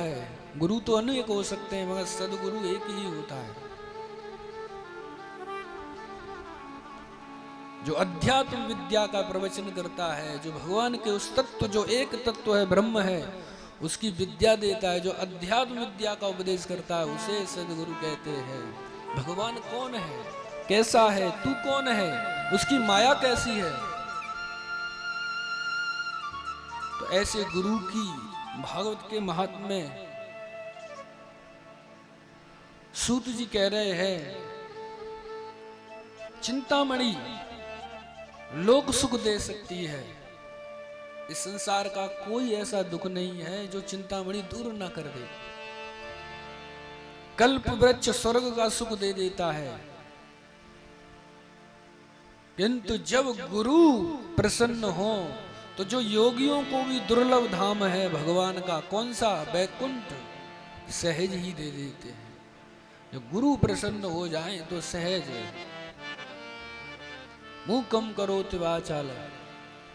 है। गुरु तो अनेक हो सकते हैं मगर सदगुरु एक ही होता है, जो अध्यात्म विद्या का प्रवचन करता है, जो भगवान के उस तत्व, जो एक तत्व है, ब्रह्म है, उसकी विद्या देता है, जो अध्यात्म विद्या का उपदेश करता है, उसे सदगुरु कहते हैं। भगवान कौन है, कैसा है, तू कौन है, उसकी माया कैसी है, तो ऐसे गुरु की भागवत के महात्म्य में सूत जी कह रहे हैं, चिंतामणि लोक सुख दे सकती है, इस संसार का कोई ऐसा दुख नहीं है जो चिंतामणि दूर ना कर दे। कल्प वृक्ष स्वर्ग का सुख दे देता है, किंतु जब गुरु प्रसन्न हो तो जो योगियों को भी दुर्लभ धाम है भगवान का, कौन सा, वैकुंठ, सहज ही दे देते हैं। जो गुरु प्रसन्न हो जाए तो सहज है। मूकम करोति वाचाल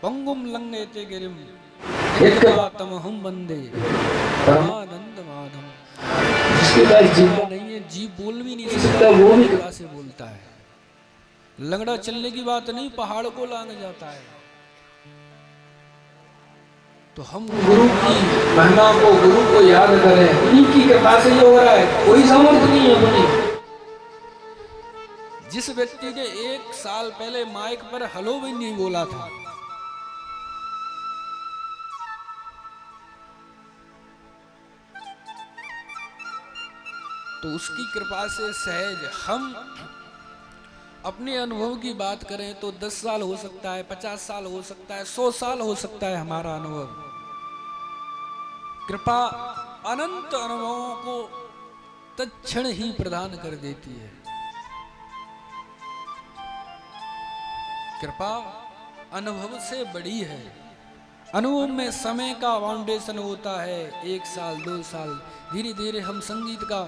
पंगुम लंघयते गिरिम तमहम वंदे परमानंद माधव। जिसके पास जीवन नहीं है, जीव बोल भी नहीं सकता, वो भी कला से बोलता है। लंगड़ा चलने की बात नहीं, पहाड़ को लांग जाता है। तो हम गुरु की महिमा को, गुरु को याद करें, उन्हीं की कृपा से ये हो रहा है, कोई सामर्थ्य नहीं है अपनी। जिस व्यक्ति ने 1 साल पहले माइक पर हेलो भी नहीं बोला था, तो उसकी कृपा से सहज। हम अपने अनुभव की बात करें तो 10 साल हो सकता है, 50 साल हो सकता है, 100 साल हो सकता है हमारा अनुभव। कृपा अनंत अनुभवों को तत्क्षण ही प्रदान कर देती है। कृपा अनुभव से बड़ी है। अनुभव में समय का फाउंडेशन होता है, 1 साल 2 साल। धीरे धीरे हम संगीत का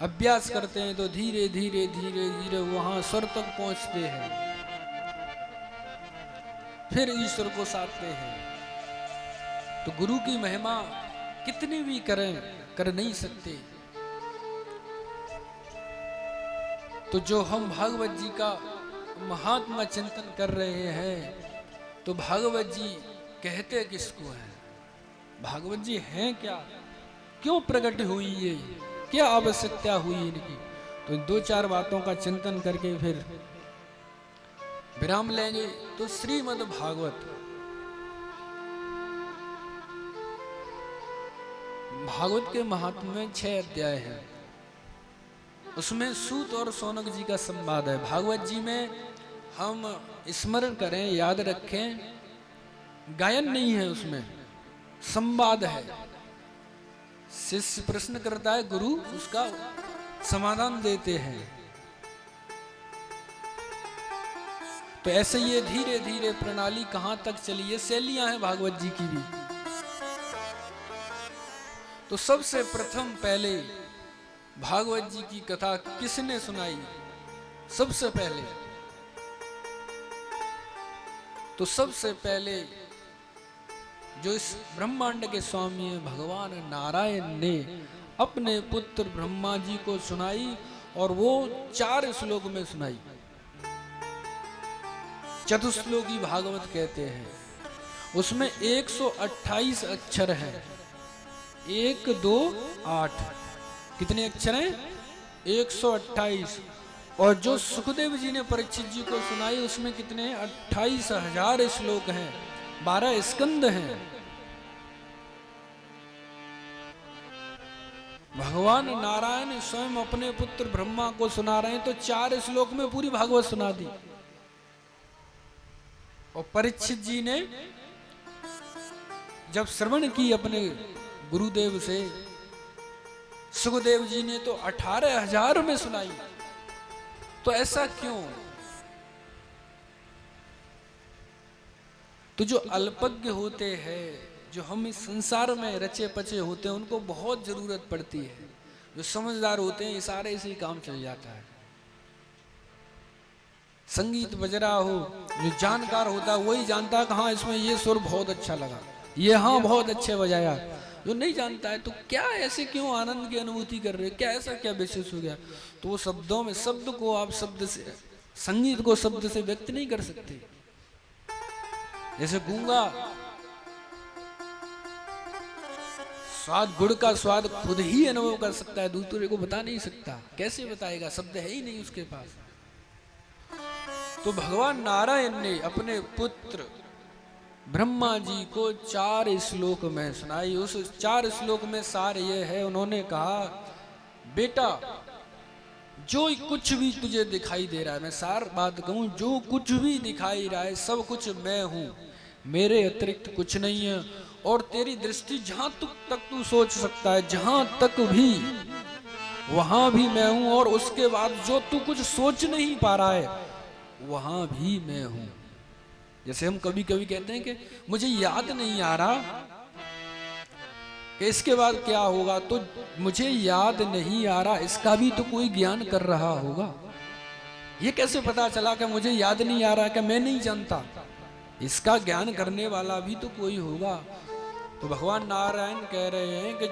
अभ्यास करते हैं तो धीरे धीरे धीरे धीरे वहां स्वर तक पहुंचते हैं, फिर ईश्वर को साधते हैं। तो गुरु की महिमा कितनी भी करें, कर नहीं सकते। तो जो हम भागवत जी का महात्मा चिंतन कर रहे हैं, तो भागवत जी कहते किसको हैं, भागवत जी हैं क्या, क्यों प्रकट हुई ये, क्या आवश्यकता हुई इनकी। तो 2-4 बातों का चिंतन करके फिर विराम लेंगे। तो श्रीमद् भागवत, भागवत के महात्म्य में 6 अध्याय हैं। उसमें सूत और शौनक जी का संवाद है। भागवत जी में हम स्मरण करें, याद रखें, गायन नहीं है, उसमें संवाद है। शिष्य प्रश्न करता है, गुरु उसका समाधान देते हैं। तो ऐसे ये धीरे धीरे प्रणाली कहां तक चली है, शैलियां हैं भागवत जी की भी। तो सबसे प्रथम पहले भागवत जी की कथा किसने सुनाई, सबसे पहले, तो सबसे पहले जो इस ब्रह्मांड के स्वामी है भगवान नारायण ने अपने पुत्र ब्रह्मा जी को सुनाई, और वो 4 श्लोक में सुनाई। चतुश्लोकी भागवत कहते हैं। उसमें 128 अक्षर हैं, 1 2 8, कितने अक्षर हैं, 128। और जो सुखदेव जी ने परीक्षित जी को सुनाई उसमें कितने, 28,000 श्लोक हैं, 12 स्कंद हैं। भगवान नारायण स्वयं अपने पुत्र ब्रह्मा को सुना रहे हैं, तो 4 श्लोक में पूरी भागवत सुना दी। और परीक्षित जी ने जब श्रवण की अपने गुरुदेव से, सुखदेव जी ने तो 18,000 में सुनाई। तो ऐसा क्यों? तो जो अल्पज्ञ होते हैं, जो हम इस संसार में रचे पचे होते हैं, उनको बहुत जरूरत पड़ती है। जो समझदार होते हैं, इशारे से ही काम चल जाता है। संगीत बज रहा हो, जो जानकार होता है वही जानता है कि हाँ इसमें ये सुर बहुत अच्छा लगा, ये हाँ बहुत अच्छे बजाया। जो नहीं जानता है, तो क्या ऐसे क्यों आनंद की अनुभूति कर रहे हो, क्या ऐसा क्या विशेष हो गया? तो वो शब्दों में, शब्द को आप शब्द से, संगीत को शब्द से व्यक्त नहीं कर सकते। जैसे गूंगा स्वाद, गुड़ का स्वाद खुद ही अनुभव कर सकता है, दूसरे को बता नहीं सकता। कैसे बताएगा, शब्द है ही नहीं उसके पास। तो भगवान नारायण ने अपने पुत्र ब्रह्मा जी को 4 श्लोक में सुनाई। उस 4 श्लोक में सार ये है, उन्होंने कहा बेटा जो कुछ भी तुझे दिखाई दे रहा है, मैं सार बात कहूं, जो कुछ भी दिखाई रहा है सब कुछ मैं हूं, मेरे अतिरिक्त कुछ नहीं है। और तेरी दृष्टि जहां तक तू सोच सकता है, जहां तक भी, वहां भी मैं हूं। और उसके बाद जो तू कुछ सोच नहीं पा रहा है वहां भी मैं हूं। जैसे हम कभी कभी कहते हैं कि मुझे याद नहीं आ रहा कि इसके बाद क्या होगा, तो मुझे याद नहीं आ रहा, इसका भी तो कोई ज्ञान कर रहा होगा। ये कैसे पता चला कि मुझे याद नहीं आ रहा, कि मैं नहीं जानता, इसका ज्ञान करने वाला भी तो कोई होगा। तो भगवान नारायण कह रहे हैं कि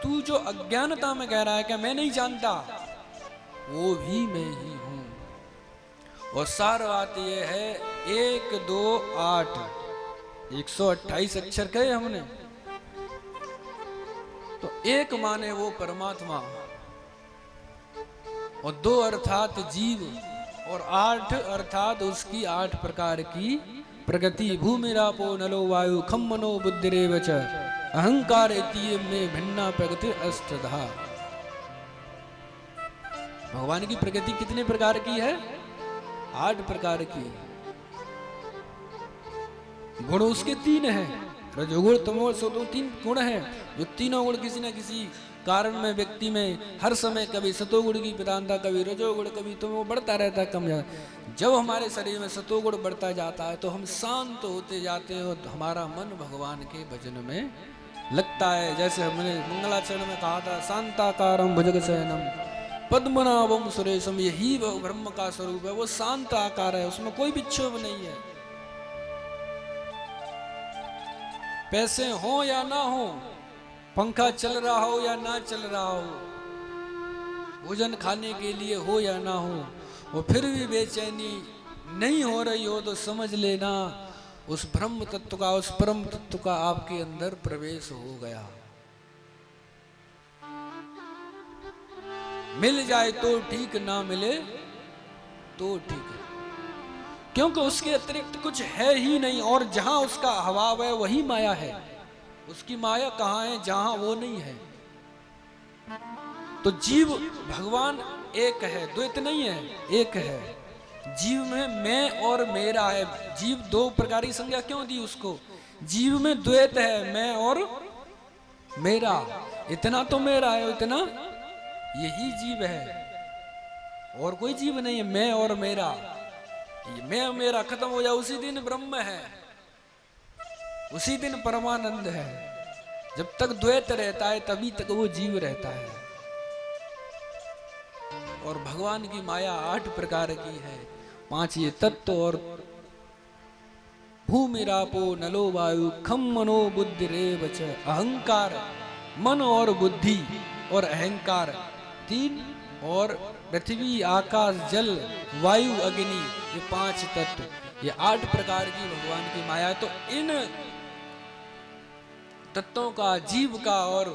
तू जो अज्ञानता में कह रहा है कि मैं नहीं जानता, वो भी मैं ही हूं। और सार बात ये है, 1 2 8 128 अक्षर कहे हमने। तो 1 माने वो परमात्मा, और 2 अर्थात जीव, और 8 अर्थात उसकी 8 प्रकार की प्रकृति। भूमिरापो नलो वायु खम मनो बुद्धिरेव च अहंकार में भिन्ना प्रकृति अष्टधा। भगवान की प्रकृति कितने प्रकार की है? 8 प्रकार की। गुण उसके 3 हैं, रजोगुण तमोगुण सतोगुण, 3 गुण हैं। जो तीनों गुण किसी न किसी कारण में, व्यक्ति में हर समय कभी सतोगुण की प्रधानता, कभी रजोगुण, कभी तमो बढ़ता रहता है, कम जाता। जब हमारे शरीर में सतोगुण बढ़ता जाता है तो हम शांत होते जाते हैं और हमारा मन भगवान के भजन में लगता है। जैसे हमने मंगलाचरण में कहा था, शांताकारम भुजगशयनम पद्मनाभम सुरेशम, यही ब्रह्म का स्वरूप है। वो शांत आकार है, उसमें कोई विक्षोभ नहीं है। पैसे हो या ना हो, पंखा चल रहा हो या ना चल रहा हो, भोजन खाने के लिए हो या ना हो, वो फिर भी बेचैनी नहीं हो रही हो, तो समझ लेना उस ब्रह्म तत्व का, उस परम तत्व का आपके अंदर प्रवेश हो गया। मिल जाए तो ठीक, ना मिले तो ठीक है, क्योंकि उसके अतिरिक्त कुछ है ही नहीं। और जहां उसका अभाव है वही माया है। उसकी माया कहां है? जहां वो नहीं है। तो जीव भगवान एक है, द्वैत नहीं है, एक है। जीव में मैं और मेरा है। जीव 2 प्रकार की संज्ञा क्यों दी उसको? जीव में द्वैत है, मैं और मेरा। इतना तो मेरा है, इतना यही जीव है, और कोई जीव नहीं है। मैं और मेरा, मैं मेरा खत्म हो जाए उसी दिन ब्रह्म है, उसी दिन परमानंद है। जब तक द्वैत रहता है तभी तक वो जीव रहता है। और भगवान की माया 8 प्रकार की है, 5 ये तत्व, और भूमिरापो नलो वायु खम मनो बुद्धि रेव च, अहंकार, मन और बुद्धि और अहंकार 3, और पृथ्वी आकाश जल वायु अग्नि, ये 5 तत्व, ये 8 प्रकार की भगवान की माया। तो इन तत्वों का, जीव का, और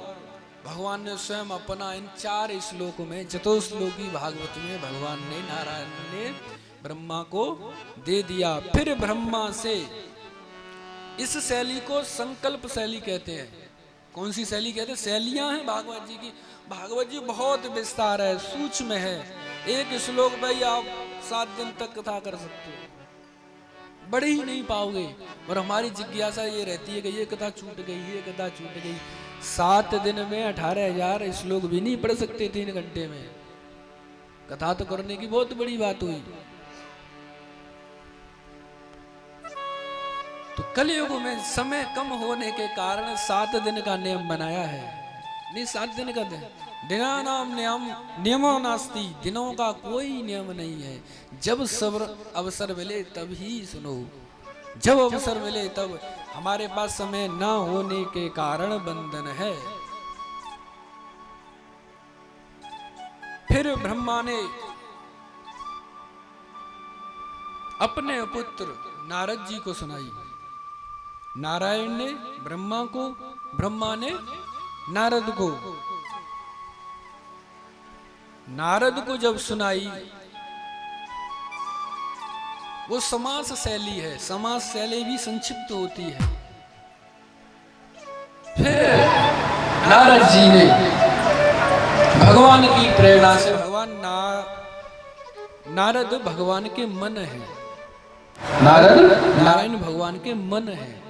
भगवान ने स्वयं अपना इन 4 श्लोकों में, चतुश्लोकी भागवत में भगवान ने, नारायण ने ब्रह्मा को दे दिया। फिर ब्रह्मा से, इस शैली को संकल्प शैली कहते हैं। कौन सी शैली कहते हैं? शैलियां हैं भागवत जी की। भागवत जी बहुत विस्तार है, सूक्ष्म है। एक श्लोक भाई आप 7 दिन तक कथा कर सकते हो, बढ़ ही नहीं पाओगे। और हमारी जिज्ञासा ये रहती है कि ये कथा छूट गई, ये कथा छूट गई। 7 दिन में 18,000 श्लोक भी नहीं पढ़ सकते 3 घंटे में। कथा तो करने की बहुत बड़ी बात हुई। तो कलयुग में समय कम होने के कारण 7 दिन का नियम बनाया है। नहीं, 7 दिन का दिना नाम नियमो नास्ति, दिनों का कोई नियम नहीं है। जब सब्र अवसर मिले तब ही सुनो, जब अवसर मिले तब। हमारे पास समय ना होने के कारण बंधन है। फिर ब्रह्मा ने अपने पुत्र नारद जी को सुनाई। नारायण ने ब्रह्मा को, ब्रह्मा ने नारद को। नारद को जब सुनाई, वो समास शैली है, समास शैली भी संक्षिप्त होती है। फिर नारद जी ने भगवान की प्रेरणा से, नारद भगवान के मन है, नारायण भगवान के मन है।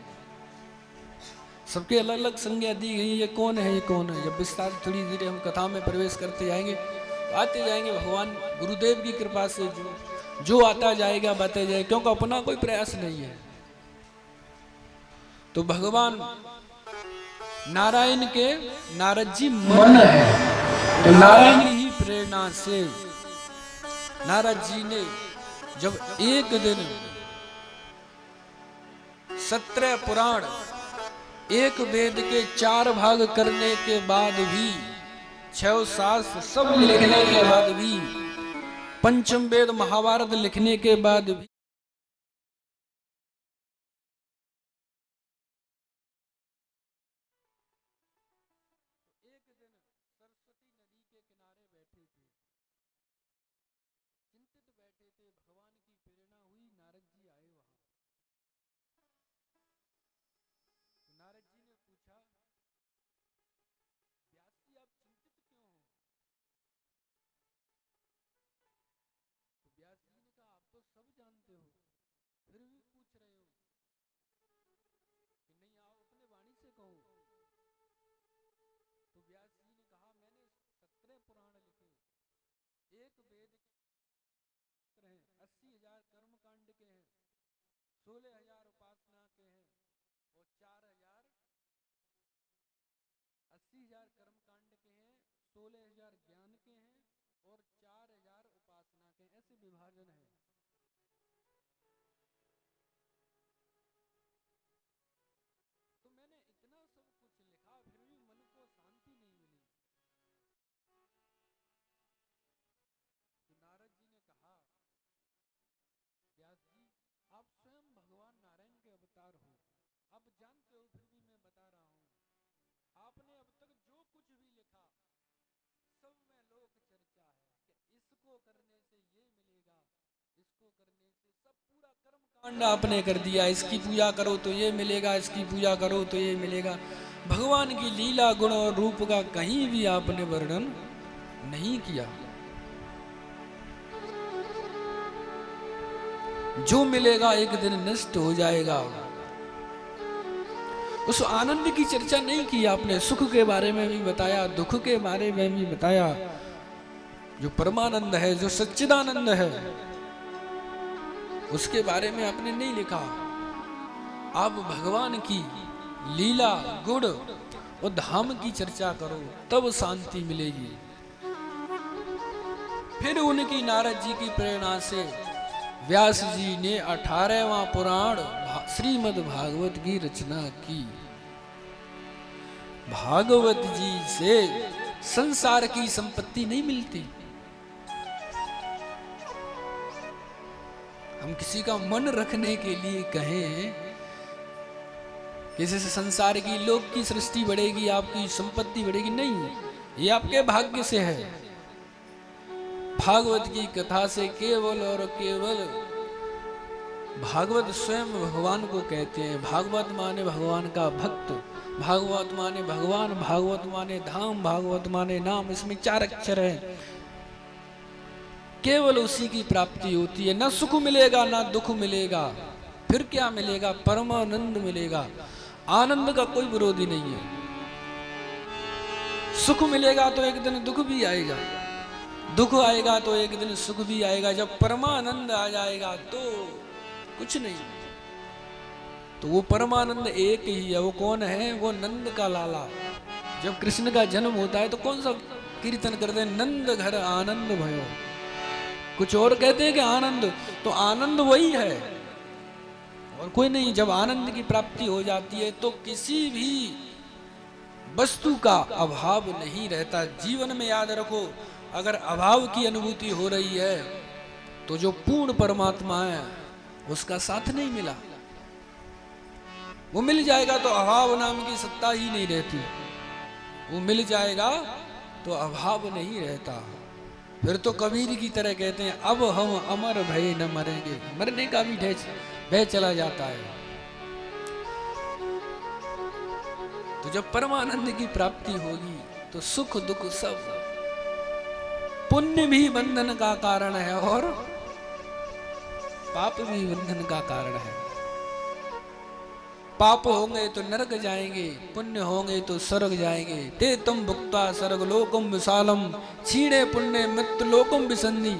सबके अलग अलग संज्ञा दी गई, ये कौन है, ये कौन है। जब विस्तार थोड़ी धीरे हम कथा में प्रवेश करते जाएंगे, आते जाएंगे, भगवान गुरुदेव की कृपा से जो आता जाएगा बताया जाएगा, क्योंकि अपना कोई प्रयास नहीं है। तो भगवान नारायण के नारद जी मन है। तो नारायण ही प्रेरणा से नारद जी ने जब एक दिन 17 पुराण, एक वेद के 4 भाग करने के बाद भी, 6 शास्त्र सब लिखने के बाद भी, पंचम वेद महाभारत लिखने के बाद भी एक दिन सरस्वती नदी के किनारे बैठे थे, चिंतित बैठे थे। भगवान की प्रेरणा हुई, नारद जी आए वहां। तो नारद जी ने पूछा, व्यास जी आप चिंतित क्यों हो? तो व्यास जी ने कहा, आप तो सब जानते हो, फिर भी पूछ रहे हो कि नहीं, आओ अपने वाणी से कहो। तो व्यास जी ने कहा, मैंने 17 पुराण लिखे, एक वेद के हैं, 80,000 कर्म कांड के हैं, 16,000 उपासना के हैं, और 4,000, 80,000 कर्म कांड के हैं, 16,000 ज्ञान के हैं, और 4,000 उपासना के, ऐसे विभाजन है। तो मैंने इतना सब कुछ लिखा, फिर भी मन को शांति नहीं मिली। तो नारद जी ने कहा, व्यास जी आप स्वयं भगवान नारायण के अवतार हो, आप जानते हो, फिर भी मैं बता रहा हूं। आपने अब तक जो कुछ भी लिखा, सब में लोक चर्चा है कि इसको करने से ये मिलेगा, इसको करने से, सब पूरा कर्म कांड आपने कर दिया। इसकी पूजा करो तो ये मिलेगा, इसकी पूजा करो तो ये मिलेगा। भगवान की लीला, गुण और रूप का कहीं भी आपने वर्णन नहीं किया। जो मिलेगा एक दिन नष्ट हो जाएगा। उस आनंद की चर्चा नहीं की आपने। सुख के बारे में भी बताया, दुख के बारे में भी बताया। जो परमानंद है, जो सच्चिदानंद है, उसके बारे में आपने नहीं लिखा। आप भगवान की लीला, गुण और धाम की चर्चा करो, तब शांति मिलेगी। फिर उनकी, नारद जी की प्रेरणा से व्यास जी ने 18वां पुराण श्रीमद् भागवत की रचना की। भागवत जी से संसार की संपत्ति नहीं मिलती। हम किसी का मन रखने के लिए कहें, किसी से संसार की, लोक की सृष्टि बढ़ेगी, आपकी संपत्ति बढ़ेगी, नहीं, ये आपके भाग्य से है। भागवत की कथा से केवल और केवल भागवत स्वयं भगवान को कहते हैं। भागवत माने भगवान का भक्त, भागवत माने भगवान, भागवत माने धाम, भागवत माने नाम। इसमें 4 अक्षर हैं। केवल उसी की प्राप्ति होती है। ना सुख मिलेगा, ना दुख मिलेगा, फिर क्या मिलेगा? परमानंद मिलेगा। आनंद का कोई विरोधी नहीं है। सुख मिलेगा तो एक दिन दुख भी आएगा, दुख आएगा तो एक दिन सुख भी आएगा। जब परमानंद आ जाएगा तो कुछ नहीं। तो वो परमानंद एक ही है। वो कौन है? वो नंद का लाला। जब कृष्ण का जन्म होता है तो कौन सा कीर्तन करते हैं? नंद घर आनंद भयो। कुछ और कहते हैं कि आनंद, तो आनंद वही है। और कोई नहीं। जब आनंद की प्राप्ति हो जाती है तो किसी भी वस्तु का अभाव नहीं रहता। जीवन में याद रखो, अगर अभाव की अनुभूति हो रही है तो जो पूर्ण परमात्मा है उसका साथ नहीं मिला। वो मिल जाएगा तो अभाव नाम की सत्ता ही नहीं रहती। वो मिल जाएगा तो अभाव नहीं रहता। फिर तो कबीर की तरह कहते हैं, अब हम अमर भय न मरेंगे। मरने का भी भय चला जाता है। तो जब परमानंद की प्राप्ति होगी तो सुख दुख सब, पुण्य भी बंधन का कारण है और पाप भी बंधन का कारण है। पाप होंगे तो नरक जाएंगे, पुण्य होंगे तो स्वर्ग जाएंगे। ते तम भुक्ता स्वर्ग लोकम विशालम क्षीणे पुण्य मृत्यु लोकम विसंधि।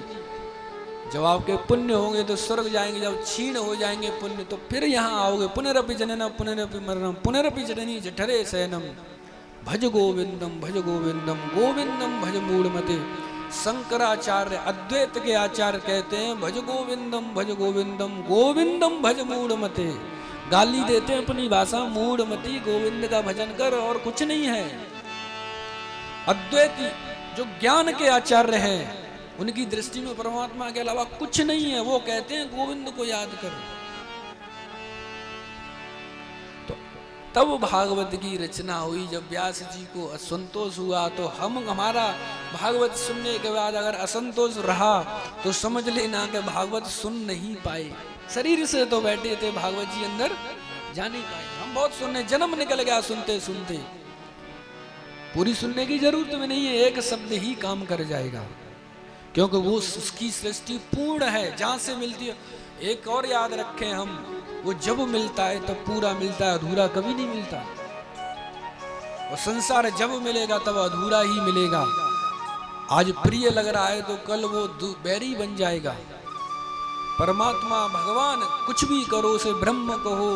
जब आपके पुण्य होंगे तो स्वर्ग जाएंगे, जब क्षीण हो जाएंगे पुण्य तो फिर यहाँ आओगे। पुनरपि जननम पुनरपि मरणम पुनरपि जननी जठरे शयनम भज गोविंदम गोविंदम भज मूढ़मते। शंकराचार्य अद्वैत के आचार्य कहते हैं, भज गोविंदम गोविंदम भज मूढ़मते। गाली देते हैं अपनी भाषा, मूढ़मती, गोविंद का भजन कर और कुछ नहीं है। अद्वैती जो ज्ञान के आचार्य हैं उनकी दृष्टि में परमात्मा के अलावा कुछ नहीं है। वो कहते हैं गोविंद को याद करो। तो तब भागवत की रचना हुई। जब व्यास जी को असंतोष हुआ तो हमारा भागवत सुनने के बाद अगर असंतोष रहा तो समझ लेना कि भागवत सुन नहीं पाए। शरीर से तो बैठे थे, भागवत जी अंदर जा नहीं पाए। हम बहुत सुनने, जन्म निकल गया सुनते सुनते। पूरी सुनने की जरूरत में नहीं है, एक शब्द ही काम कर जाएगा, क्योंकि वो उसकी सृष्टि पूर्ण है। जहां से मिलती है, एक और याद रखें हम, वो जब मिलता है तो पूरा मिलता है, अधूरा कभी नहीं मिलता। और संसार जब मिलेगा तब अधूरा ही मिलेगा। आज प्रिय लग रहा है तो कल वो बैरी बन जाएगा। परमात्मा भगवान कुछ भी करो, उसे ब्रह्म कहो,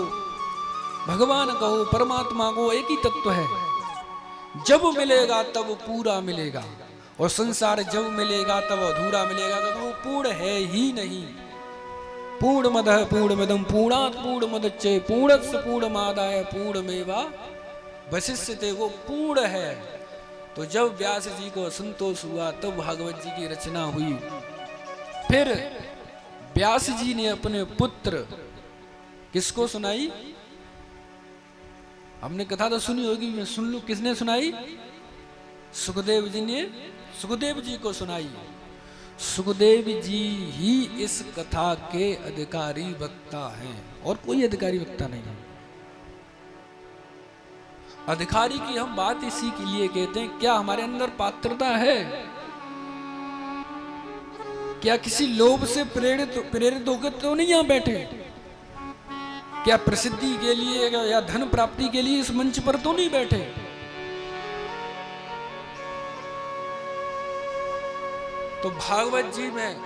भगवान कहो, परमात्मा को एक ही तत्व है। जब मिलेगा तब पूरा मिलेगा, और संसार जब मिलेगा तब अधूरा मिलेगा, तो वो पूर्ण है ही नहीं। पूर्णमदः पूर्णमिदं पूर्णात् पूर्णमुदच्यते पूर्णस्य पूर्णमादाय पूर्णमेवा वशिष्यते। वो पूर्ण है। तो जब व्यास जी को संतोष हुआ तब भागवत जी की रचना हुई। फिर व्यास जी ने अपने पुत्र किसको सुनाई? हमने कथा तो सुनी होगी, मैं सुन लूं, किसने सुनाई? सुखदेव जी ने सुखदेव जी को सुनाई। सुखदेव जी ही इस कथा के अधिकारी वक्ता हैं, और कोई अधिकारी वक्ता नहीं है। अधिकारी की हम बात इसी के लिए कहते हैं, क्या हमारे अंदर पात्रता है? क्या किसी लोभ से प्रेरित होकर तो नहीं यहां बैठे? क्या प्रसिद्धि के लिए या धन प्राप्ति के लिए इस मंच पर तो नहीं बैठे? तो भागवत जी में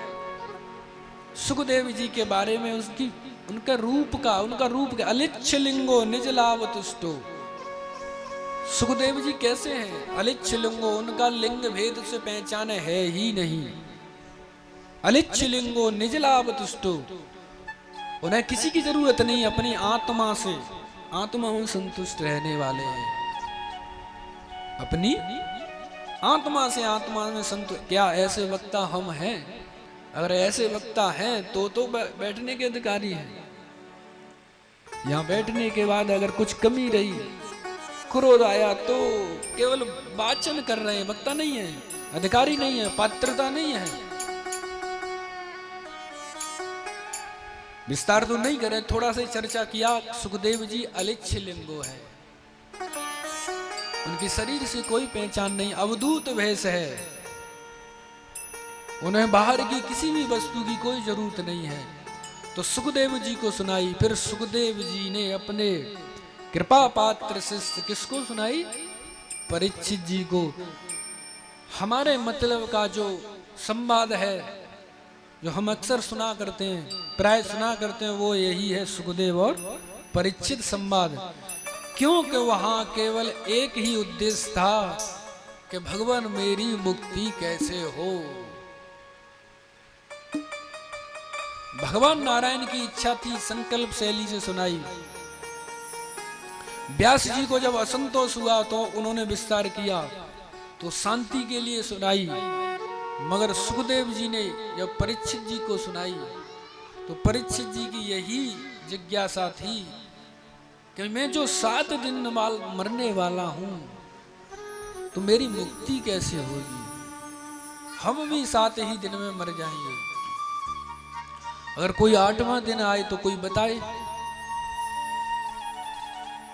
सुखदेव जी के बारे में उनका रूप का अलिच्छ लिंगो निज लाभ तुष्टो। सुखदेव जी कैसे हैं? अलिच्छ लिंगो, उनका लिंग भेद से पहचान है ही नहीं। अलिच्छ लिंगो निज लाभ तुष्टो, उन्हें किसी की जरूरत नहीं, अपनी आत्मा में संतुष्ट रहने वाले हैं। अपनी आत्मा में संतुष्ट। क्या ऐसे वक्ता हम हैं? अगर ऐसे वक्ता हैं तो बैठने के अधिकारी हैं। यहाँ बैठने के बाद अगर कुछ कमी रही, क्रोध आया, तो केवल वाचन कर रहे हैं, वक्ता नहीं है, अधिकारी नहीं है, पात्रता नहीं है। विस्तार तो नहीं करें, थोड़ा सा चर्चा किया। सुखदेव जी अलिच्छ लिंगो है, उनकी शरीर से कोई पहचान नहीं, अवधूत भेष है। उन्हें बाहर की किसी भी वस्तु की कोई जरूरत नहीं है। तो सुखदेव जी को सुनाई। फिर सुखदेव जी ने अपने कृपा पात्र शिष्य किसको सुनाई? परीक्षित जी को। हमारे मतलब का जो संवाद है, जो हम अक्सर सुना करते हैं, प्राय सुना करते हैं, वो यही है सुखदेव और परीक्षित संवाद। क्योंकि वहां केवल एक ही उद्देश्य था कि भगवान मेरी मुक्ति कैसे हो। भगवान नारायण की इच्छा थी, संकल्प शैली से सुनाई। व्यास जी को जब असंतोष हुआ तो उन्होंने विस्तार किया, तो शांति के लिए सुनाई। मगर सुखदेव जी ने जब परीक्षित जी को सुनाई, तो परीक्षित जी की यही जिज्ञासा थी कि मैं जो 7 दिन मरने वाला हूं, तो मेरी मुक्ति कैसे होगी? हम भी 7 ही दिन में मर जाएंगे, अगर कोई 8वां दिन आए तो कोई बताए।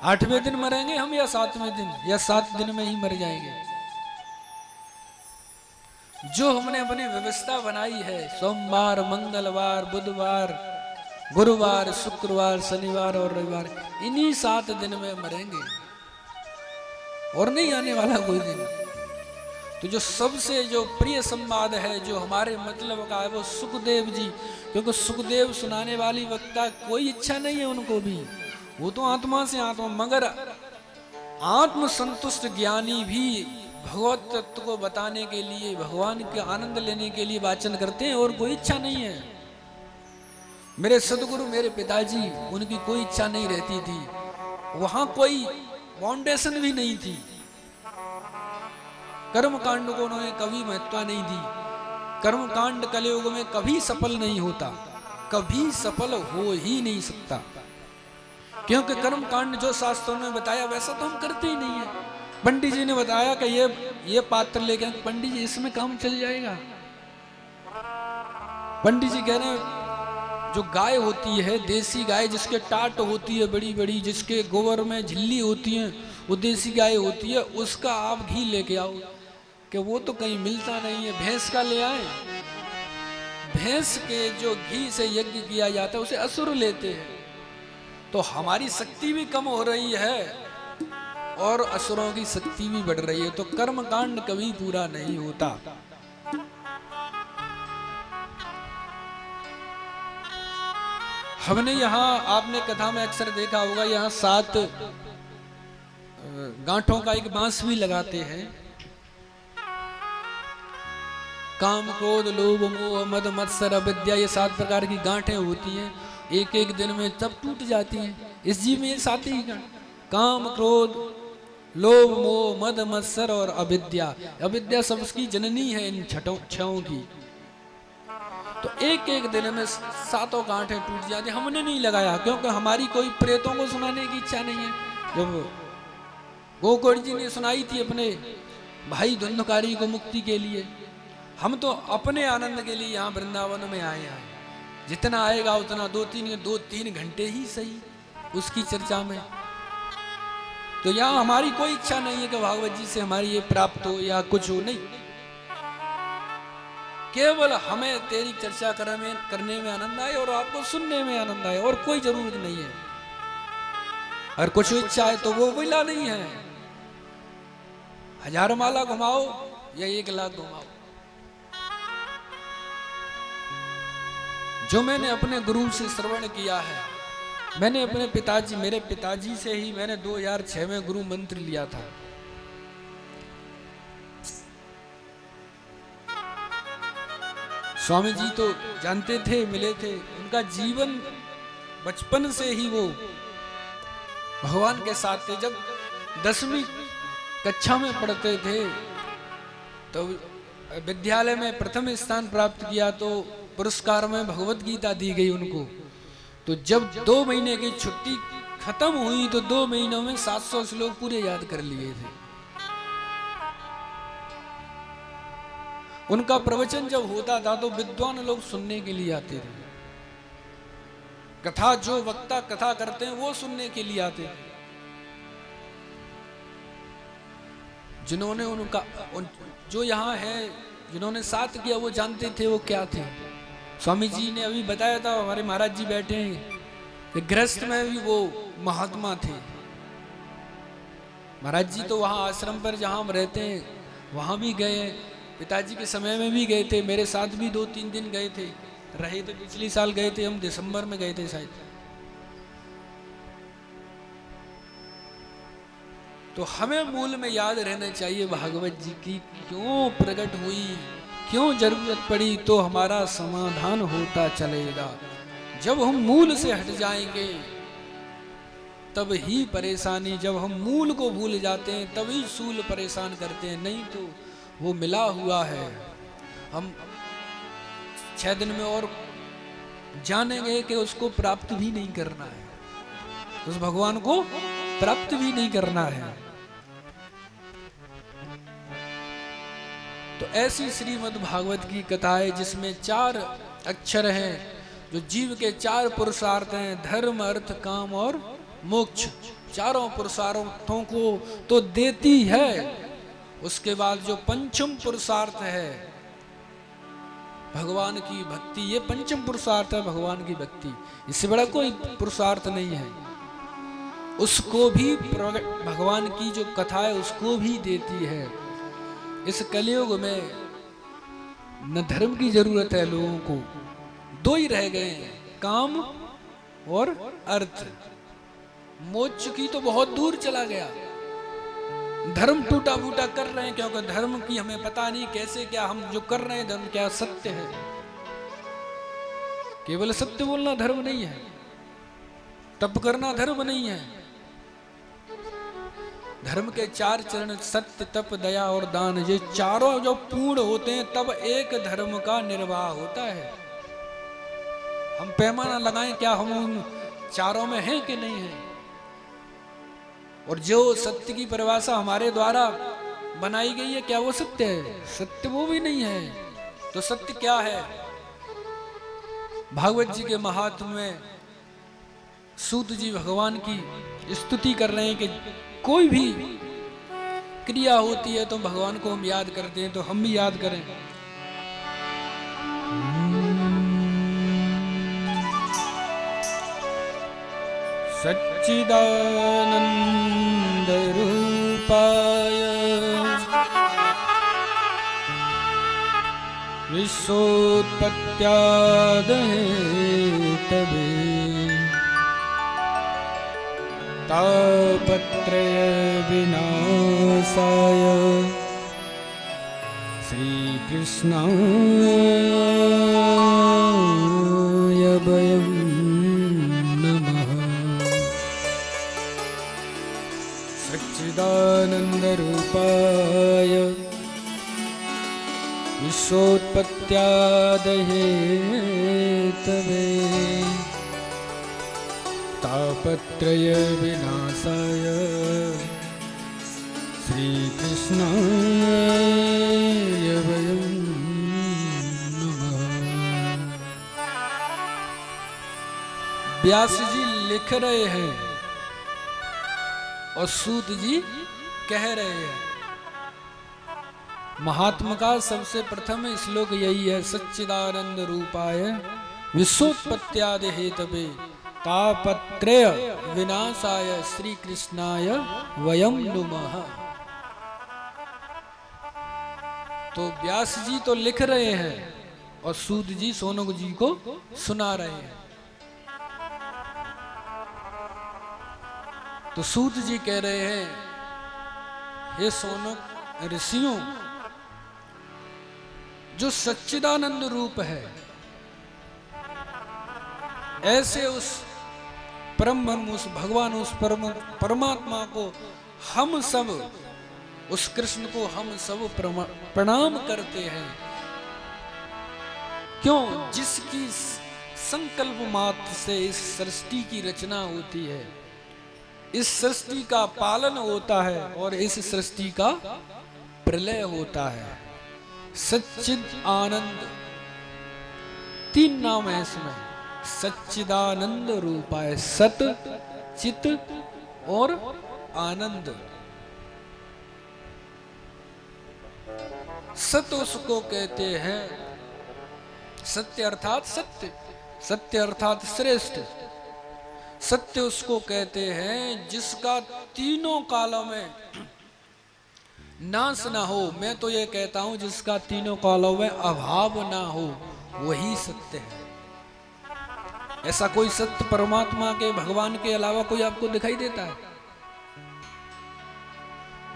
8वें दिन मरेंगे हम या 7वें दिन, या 7 दिन में ही मर जाएंगे? जो हमने अपनी व्यवस्था बनाई है, सोमवार, मंगलवार, बुधवार, गुरुवार, शुक्रवार, शनिवार और रविवार, इन्हीं 7 दिन में मरेंगे और नहीं आने वाला कोई दिन। तो जो सबसे जो प्रिय संवाद है, जो हमारे मतलब का है, वो सुखदेव जी, क्योंकि सुखदेव सुनाने वाली वक्ता कोई इच्छा नहीं है उनको भी, वो तो आत्मा से आत्मा। मगर आत्म संतुष्ट ज्ञानी भी भगवत तत्व को बताने के लिए, भगवान के आनंद लेने के लिए वाचन करते हैं, और कोई इच्छा नहीं है। मेरे सदगुरु, मेरे पिताजी, उनकी कोई इच्छा नहीं रहती थी, वहां कोई फाउंडेशन भी नहीं थी। कर्म कांड को उन्होंने कभी महत्व नहीं दी। कर्म कांड कलयुग में कभी सफल नहीं होता, कभी सफल हो ही नहीं सकता, क्योंकि कर्म कांड जो शास्त्रों में बताया वैसा तो हम करते ही नहीं है। पंडित जी ने बताया कि ये पात्र लेके, पंडित जी इसमें काम चल जाएगा। पंडित जी कह रहे हैं, जो गाय होती है, देसी गाय, जिसके टाट होती है बड़ी बड़ी, जिसके गोबर में झिल्ली होती है, वो देसी गाय होती है, उसका आप घी लेके आओ। कि वो तो कहीं मिलता नहीं है, भैंस का ले आए। भैंस के जो घी से यज्ञ किया जाता है उसे असुर लेते हैं। तो हमारी शक्ति भी कम हो रही है और असुरों की शक्ति भी बढ़ रही है, तो कर्म कांड कभी पूरा नहीं होता। हमने यहाँ, आपने कथा में अक्सर देखा होगा, यहाँ 7 गांठों का एक बांस भी लगाते हैं। काम, क्रोध, लोभ, मोह, मद, मत्सर, अविद्या, ये 7 प्रकार की गांठें होती हैं। एक एक दिन में सब टूट जाती हैं। इस जीव में 7 ही गांठ, काम, क्रोध, लोभ, मोह, मद, मत्सर और अविद्या। अविद्या सबकी जननी है इन 6 की। तो एक एक दिन में 7 गांठें टूट जाती। हमने नहीं लगाया, क्योंकि हमारी कोई प्रेतों को सुनाने की इच्छा नहीं है। जब गोकर्ण जी ने सुनाई थी अपने भाई धुंधकारी को मुक्ति के लिए, हम तो अपने आनंद के लिए यहाँ वृंदावन में आए हैं। जितना आएगा उतना 2-3 घंटे ही सही उसकी चर्चा में। तो यहाँ हमारी कोई इच्छा नहीं है कि भागवत जी से हमारी ये प्राप्त हो या कुछ हो, नहीं। केवल हमें तेरी चर्चा करने में आनंद आए और आपको सुनने में आनंद आए, और कोई जरूरत नहीं है। अगर कुछ इच्छा है तो वो विला नहीं है। 1000 माला घुमाओ या 1 लाख घुमाओ। जो मैंने अपने गुरु से श्रवण किया है, मैंने अपने पिताजी, मेरे पिताजी से ही मैंने 2006 में गुरु मंत्र लिया था। स्वामी जी तो जानते थे, मिले थे। उनका जीवन बचपन से ही वो भगवान के साथ थे। जब 10वीं कक्षा में पढ़ते थे तो विद्यालय में प्रथम स्थान प्राप्त किया, तो पुरस्कार में भगवत गीता दी गई उनको। तो जब 2 महीने की छुट्टी खत्म हुई तो 2 महीनों में 700 श्लोक पूरे याद कर लिए थे। उनका प्रवचन जब होता था तो विद्वान लोग सुनने के लिए आते थे। कथा, जो वक्ता कथा करते हैं वो सुनने के लिए आते थे। जिन्होंने उनका, जो यहाँ है, जिन्होंने साथ किया, वो जानते थे वो क्या थे। स्वामी जी ने अभी बताया था, हमारे महाराज जी बैठे हैं, गृहस्थ में भी वो महात्मा थे। महाराज जी तो वहाँ आश्रम पर जहाँ हम रहते हैं वहाँ भी गए, पिताजी के समय में भी गए थे, मेरे साथ भी 2-3 दिन गए थे, रहे थे। पिछले साल गए थे हम, दिसंबर में गए थे शायद। तो हमें मूल में याद रहना चाहिए भागवत जी की क्यों प्रकट हुई, क्यों जरूरत पड़ी तो हमारा समाधान होता चलेगा। जब हम मूल से हट जाएंगे तब ही परेशानी, जब हम मूल को भूल जाते हैं तभी सूल परेशान करते हैं, नहीं तो वो मिला हुआ है। हम 6 दिन में और जानेंगे कि उसको प्राप्त भी नहीं करना है, उस भगवान को प्राप्त भी नहीं करना है। तो ऐसी श्रीमद् भागवत की कथा है जिसमें 4 अक्षर हैं, जो जीव के 4 पुरुषार्थ हैं, धर्म अर्थ काम और मोक्ष। चारों पुरुषार्थों को तो देती है, उसके बाद जो पंचम पुरुषार्थ है भगवान की भक्ति, ये पंचम पुरुषार्थ है भगवान की भक्ति, इससे बड़ा कोई पुरुषार्थ नहीं है। उसको भी भगवान की जो कथा है उसको भी देती है। इस कलयुग में न धर्म की जरूरत है लोगों को, 2 ही रह गए हैं, काम और अर्थ। मोक्ष की तो बहुत दूर चला गया, धर्म टूटा फूटा कर रहे हैं, क्योंकि धर्म की हमें पता नहीं कैसे, क्या हम जो कर रहे हैं धर्म क्या सत्य है। केवल सत्य बोलना धर्म नहीं है, तप करना धर्म नहीं है। धर्म के 4 चरण सत्य तप दया और दान, ये चारों जो पूर्ण होते हैं तब एक धर्म का निर्वाह होता है। हम पैमाना लगाएं क्या हम उन चारों में हैं कि नहीं है। और जो सत्य की परिभाषा हमारे द्वारा बनाई गई है क्या वो सत्य है? सत्य वो भी नहीं है। तो सत्य क्या है? भागवत जी के महात्म्य में सूत जी भगवान की स्तुति कर रहे हैं कि कोई भी क्रिया होती है तो भगवान को हम याद करते हैं, तो हम भी याद करें। सच्चिदानंद रूपाय विश्वोत्पत्त्यादिहेतवे तापत्रय विनाशाय श्रीकृष्णाय वयं नमः। सच्चिदानन्दरूपाय विश्वोत्पत्त्यादिहेतवे तापत्रय विनाशाय श्रीकृष्णाय वयं नमः। व्यास जी लिख रहे हैं और सूत जी कह रहे हैं। महात्मा का सबसे प्रथम श्लोक यही है, सच्चिदानंद रूपाय विश्वोत्पत्त्यादि हेतवे तापत्रय विनाशाय श्री कृष्णाय वयं नुमः। तो व्यास जी तो लिख रहे हैं और सूत जी सोनक जी को सुना रहे हैं। तो सूत जी कह रहे हैं, हे सोनक ऋषियों, जो सच्चिदानंद रूप है ऐसे उस परम उस भगवान उस परमात्मा को हम सब, उस कृष्ण को हम सब प्रणाम करते हैं। क्यों? जिसकी संकल्प मात्र से इस सृष्टि की रचना होती है, इस सृष्टि का पालन होता है और इस सृष्टि का प्रलय होता है। सच्चिद आनंद 3 नाम है इसमें। सच्चिदानंद रूपाय, सत चित और आनंद। सत उसको कहते हैं, सत्य अर्थात सत्य, सत्य अर्थात श्रेष्ठ। सत्य उसको कहते हैं जिसका तीनों कालों में नाश ना हो। मैं तो ये कहता हूं जिसका तीनों कालों में अभाव ना हो, वही सत्य है। ऐसा कोई सत्य परमात्मा के, भगवान के अलावा कोई आपको दिखाई देता है?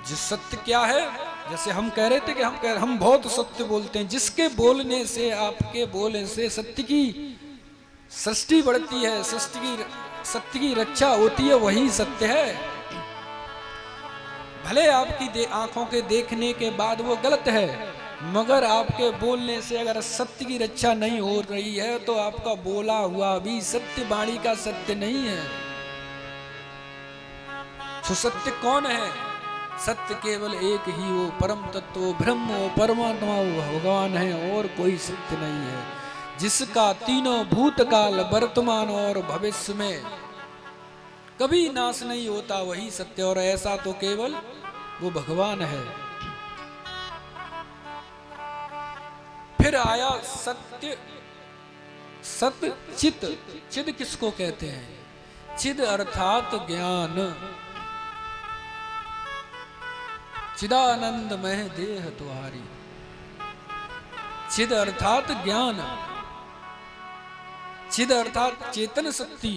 जिस सत्य क्या है? जैसे हम कह रहे थे कि हम बहुत सत्य बोलते हैं, जिसके बोलने से, आपके बोलने से सत्य की सृष्टि बढ़ती है, सत्य की रक्षा होती है, वही सत्य है। भले आपकी आंखों के देखने के बाद वो गलत है, मगर आपके बोलने से अगर सत्य की रक्षा नहीं हो रही है तो आपका बोला हुआ भी सत्य वाणी का सत्य नहीं है। तो सत्य कौन है? सत्य केवल एक ही वो परम तत्व, ब्रह्म, परमात्मा, भगवान है, और कोई सत्य नहीं है, जिसका तीनों भूतकाल, वर्तमान और भविष्य में कभी नाश नहीं होता, वही सत्य। और ऐसा तो केवल वो भगवान है। फिर आया सत्य, सत्य चित। चिद किसको कहते हैं? चिद अर्थात ज्ञान। चिदानंदमय देह तुम्हारी। चिद अर्थात ज्ञान, चिद अर्थात चेतन शक्ति।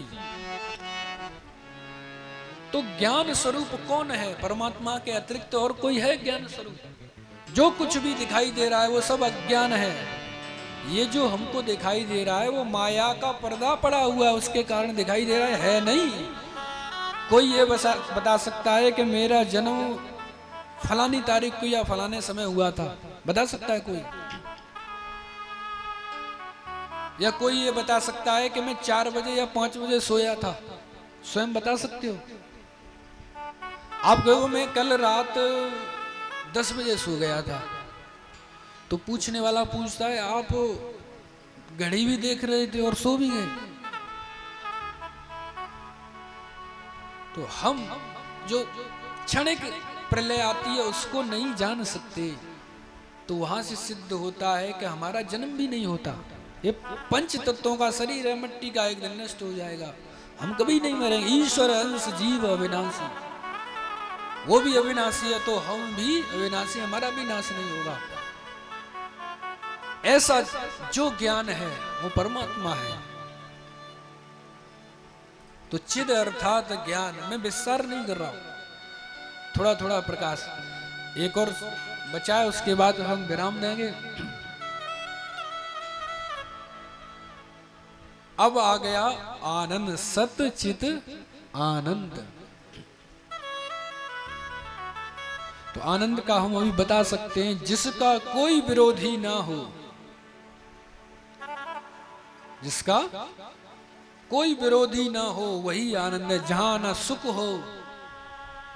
तो ज्ञान स्वरूप कौन है? परमात्मा के अतिरिक्त और कोई है ज्ञान स्वरूप? जो कुछ भी दिखाई दे रहा है वो सब अज्ञान है। ये जो हमको दिखाई दे रहा है वो माया का पर्दा पड़ा हुआ है, उसके कारण दिखाई दे रहा है नहीं। कोई ये बता सकता है कि मेरा जन्म फलानी तारीख को या फलाने समय हुआ था? बता सकता है कोई? या कोई ये बता सकता है कि मैं 4 बजे या 5 बजे सोया था? स्वयं बता सकते हो? आप कहो मैं कल रात 10 बजे सो गया था, तो पूछने वाला पूछता है आप घड़ी भी देख रहे थे और सो भी गए? तो हम जो क्षणिक प्रलय आती है उसको नहीं जान सकते, तो वहां से सिद्ध होता है कि हमारा जन्म भी नहीं होता। ये पंच तत्वों का शरीर है, मिट्टी का, एक दिन नष्ट हो जाएगा, हम कभी नहीं मरेंगे। ईश्वर अंश जीव अविनाशी, वो भी अविनाशी है तो हम भी अविनाशी, हमारा भी नाश नहीं होगा। ऐसा जो ज्ञान है वो परमात्मा है। तो चिद अर्थात ज्ञान, मैं विस्तार नहीं कर रहा हूं, थोड़ा थोड़ा प्रकाश। एक और बचाए, उसके बाद हम विराम देंगे। अब आ गया आनंद, सत चित आनंद। तो आनंद का हम अभी बता सकते हैं, जिसका कोई विरोधी ना हो, जिसका कोई विरोधी ना हो वही आनंद है। जहां न सुख हो,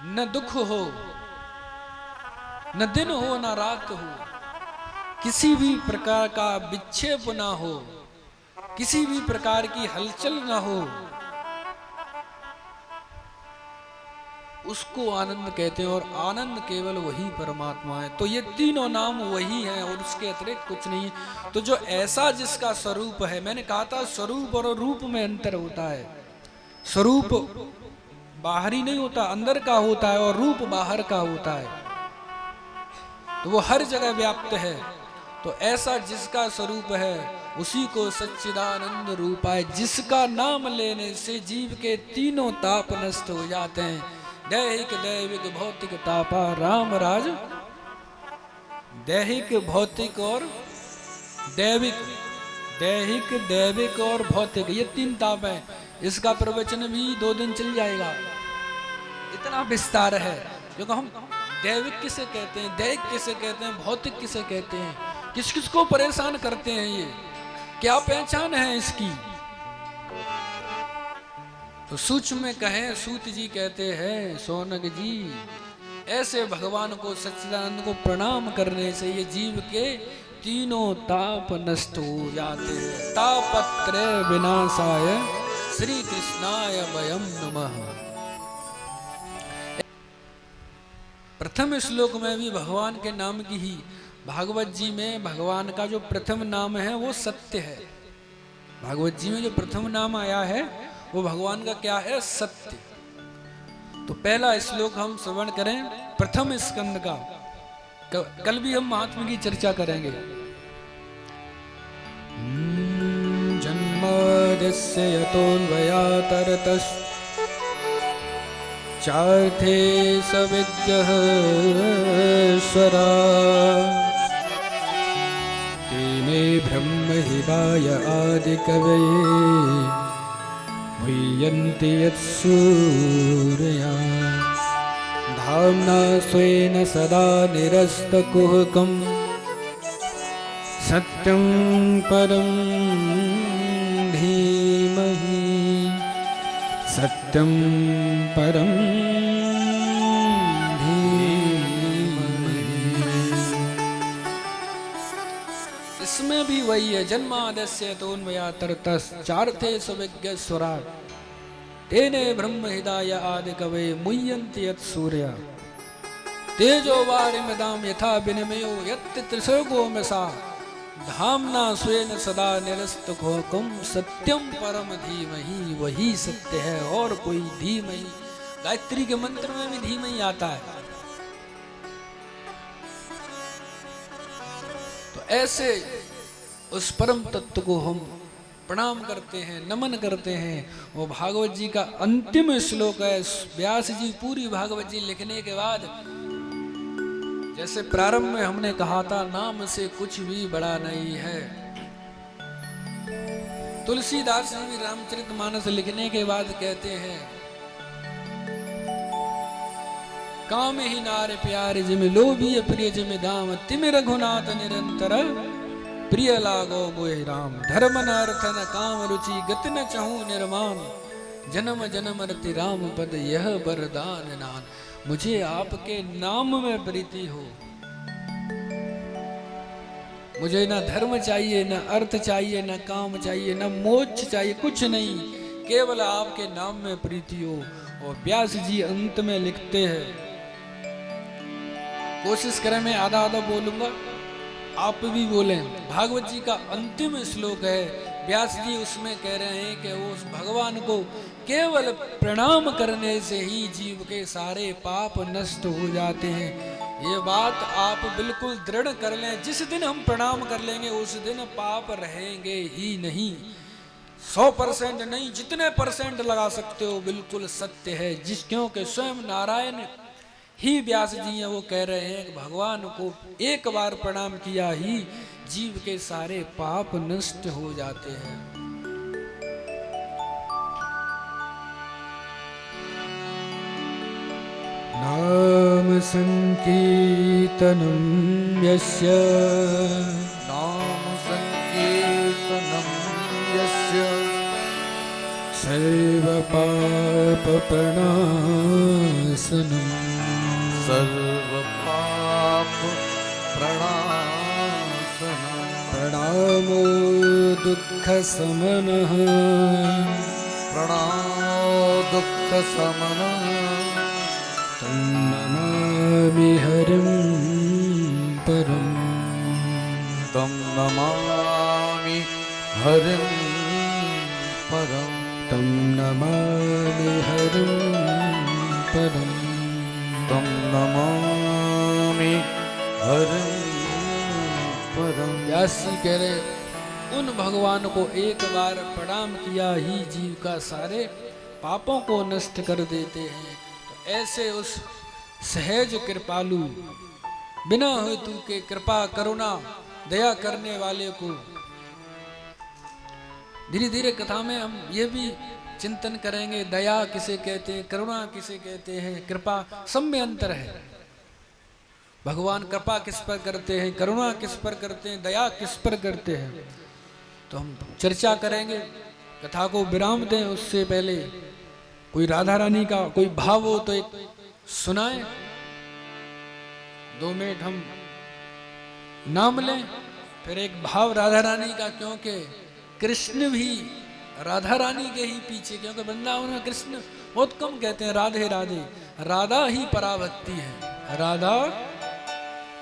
न दुख हो, न दिन हो, न रात हो, किसी भी प्रकार का विक्षेप ना हो, किसी भी प्रकार की हलचल ना हो, उसको आनंद कहते हैं। और आनंद केवल वही परमात्मा है। तो ये तीनों नाम वही हैं और उसके अतिरिक्त कुछ नहीं। तो जो ऐसा जिसका स्वरूप है, मैंने कहा था स्वरूप और रूप में अंतर होता है। स्वरूप बाहरी नहीं होता, अंदर का होता है, और रूप बाहर का होता है, तो वो हर जगह व्याप्त है। तो ऐसा जिसका स्वरूप है उसी को सच्चिदानंद रूप है, जिसका नाम लेने से जीव के तीनों ताप नष्ट हो जाते हैं। दैहिक दैविक भौतिक तापा राम राज। दैहिक भौतिक और दैविक, दैहिक दैविक और भौतिक, ये 3 ताप है। इसका प्रवचन भी 2 दिन चल जाएगा, इतना विस्तार है। क्योंकि हम दैविक किसे कहते हैं, दैहिक किसे कहते हैं, भौतिक किसे कहते हैं, किस किस को परेशान करते हैं, ये क्या पहचान है इसकी? तो सूक्ष्म में कहें, सूत जी कहते हैं, सोनक जी, ऐसे भगवान को, सच्चिदानंद को प्रणाम करने से ये जीव के तीनों ताप नष्ट हो जाते हैं। तापत्रय विनाशाय श्री कृष्णाय वयम नमः। प्रथम श्लोक में भी भगवान के नाम की ही, भागवत जी में भगवान का जो प्रथम नाम है वो सत्य है। भागवत जी में जो प्रथम नाम आया है वो भगवान का क्या है? सत्य। तो पहला श्लोक हम श्रवण करें प्रथम स्कंद का। कल भी हम महात्मा की चर्चा करेंगे। जन्माद्यस्य यतोऽन्वयात् चार थे सविज्ञः स्वरा, तेने ब्रह्म हृदय आदि कवये मुह्यन्ति यत्सूरया। धाम्ना स्वेन सदा निरस्तकुहकं सत्यं परं धीमहि, सत्यं परं धीमहि। इसमें भी वही है, जन्माद्यस्य तोन्मयातरतश्चार्थे सविज्ञः स्वराट्, तेने ब्रह्म हृदय आदि कवये मुह्यन्ति यत्सूरया। तेजो वारिमदां यथा विनिमयो यत् त्रिसर्गो मसा, धाम्ना स्वेन सदा निरस्तकुहकं सत्यं परम धीमहि। वही सत्य है और कोई धीमहि। गायत्री के मंत्र में भी धीमहि आता है। तो ऐसे उस परम तत्व को हम प्रणाम करते हैं, नमन करते हैं। वो भागवत जी का अंतिम श्लोक है। व्यास जी पूरी भागवत जी लिखने के बाद, जैसे प्रारंभ में हमने कहा था, नाम से कुछ भी बड़ा नहीं है। तुलसीदास जी भी रामचरितमानस लिखने के बाद कहते हैं, काम ही नार प्यारे जिमि लोभी प्रिय जिमि दाम, तिमि रघुनाथ निरंतर प्रिय लागो मोहि राम। धर्म न अर्थ न काम रुचि गति न चहु निर्माण, जन्म जन्म रति राम पद यह वरदान नान। मुझे आपके नाम में प्रीति हो। मुझे न धर्म चाहिए, न अर्थ चाहिए, न काम चाहिए, न मोक्ष चाहिए, कुछ नहीं, केवल आपके नाम में प्रीति हो। और व्यास जी अंत में लिखते हैं, कोशिश करें मैं आधा आधा बोलूंगा, आप भी बोलें। भागवत जी का अंतिम श्लोक है। व्यास जी उसमें कह रहे हैं कि उस भगवान को केवल प्रणाम करने से ही जीव के सारे पाप नष्ट हो जाते हैं। ये बात आप बिल्कुल दृढ़ कर लें। जिस दिन हम प्रणाम कर लेंगे उस दिन पाप रहेंगे ही नहीं। 100% नहीं, जितने % लगा सकते हो बिल्कुल सत्य है। क्योंकि स्वयं नारायण ही व्यास जी हैं, वो कह रहे हैं कि भगवान को एक बार प्रणाम किया ही जीव के सारे पाप नष्ट हो जाते हैं। नाम संकीर्तनं यस्य, नाम संकीर्तनं यस्य, सर्व पाप प्रणाशनम्, सर्व पाप प्रणाशनम्। प्रणामो दुःख समनः, प्रणामो दुःख समनः, तं नमामि हरिं परम्, तं नमामि हरिं परम्, तं नमामि हरिं परम्, तं नमामि हरिं परम्। व्यास जी कह रहे, उन भगवान को एक बार प्रणाम किया ही जीव का सारे पापों को नष्ट कर देते हैं। तो ऐसे उस सहज कृपालु, बिना हेतु के कृपा करुणा दया करने वाले को धीरे धीरे कथा में हम ये भी चिंतन करेंगे। दया किसे कहते हैं, करुणा किसे कहते हैं, कृपा, सब में अंतर है। भगवान कृपा किस पर करते हैं, करुणा किस पर करते हैं, दया किस पर करते हैं, तो हम चर्चा करेंगे। कथा को विराम दें उससे पहले कोई राधा रानी का कोई भाव हो तो एक सुनाए। 2 मिनट हम नाम लें, फिर एक भाव राधा रानी का, क्योंकि कृष्ण भी राधा रानी के ही पीछे, क्योंकि वृंदावन में कृष्ण बहुत कम कहते हैं राधे राधे, राधा ही पराभक्ति है। राधा,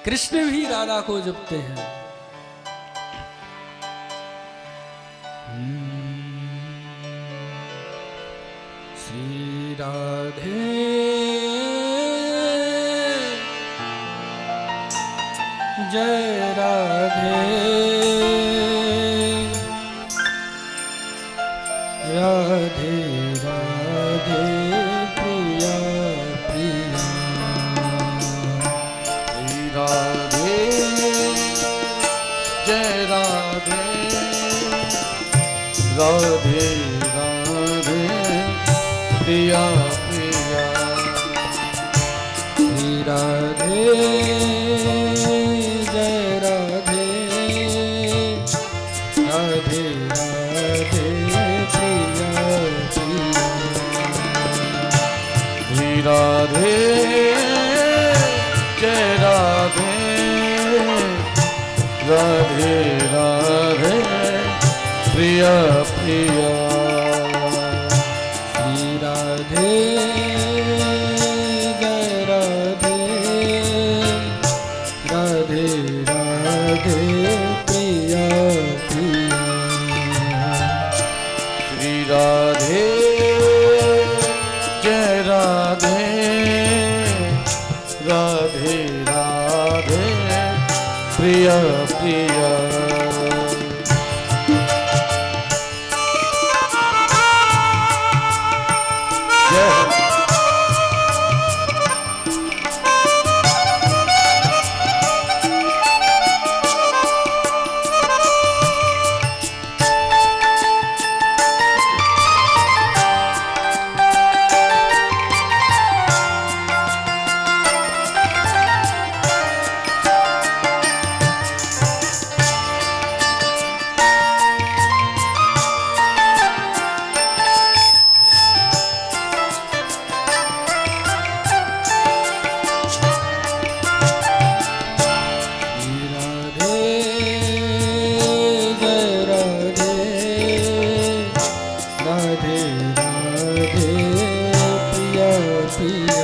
कृष्ण भी राधा को जपते हैं। श्री राधे जय राधे, राधे राधे प्रिया राधे राधे प्रिया प्रिया श्री राधे जय राधे राधे राधे प्रिया प्रिया श्री राधे जय राधे राधे राधे प्रिया प्रिया श्री राधे जय राधे राधे राधे प्रिया प्रिया श्री राधे जय राधे राधे राधे प्रिया प्रिया राधे राधे प्रिया प्रिया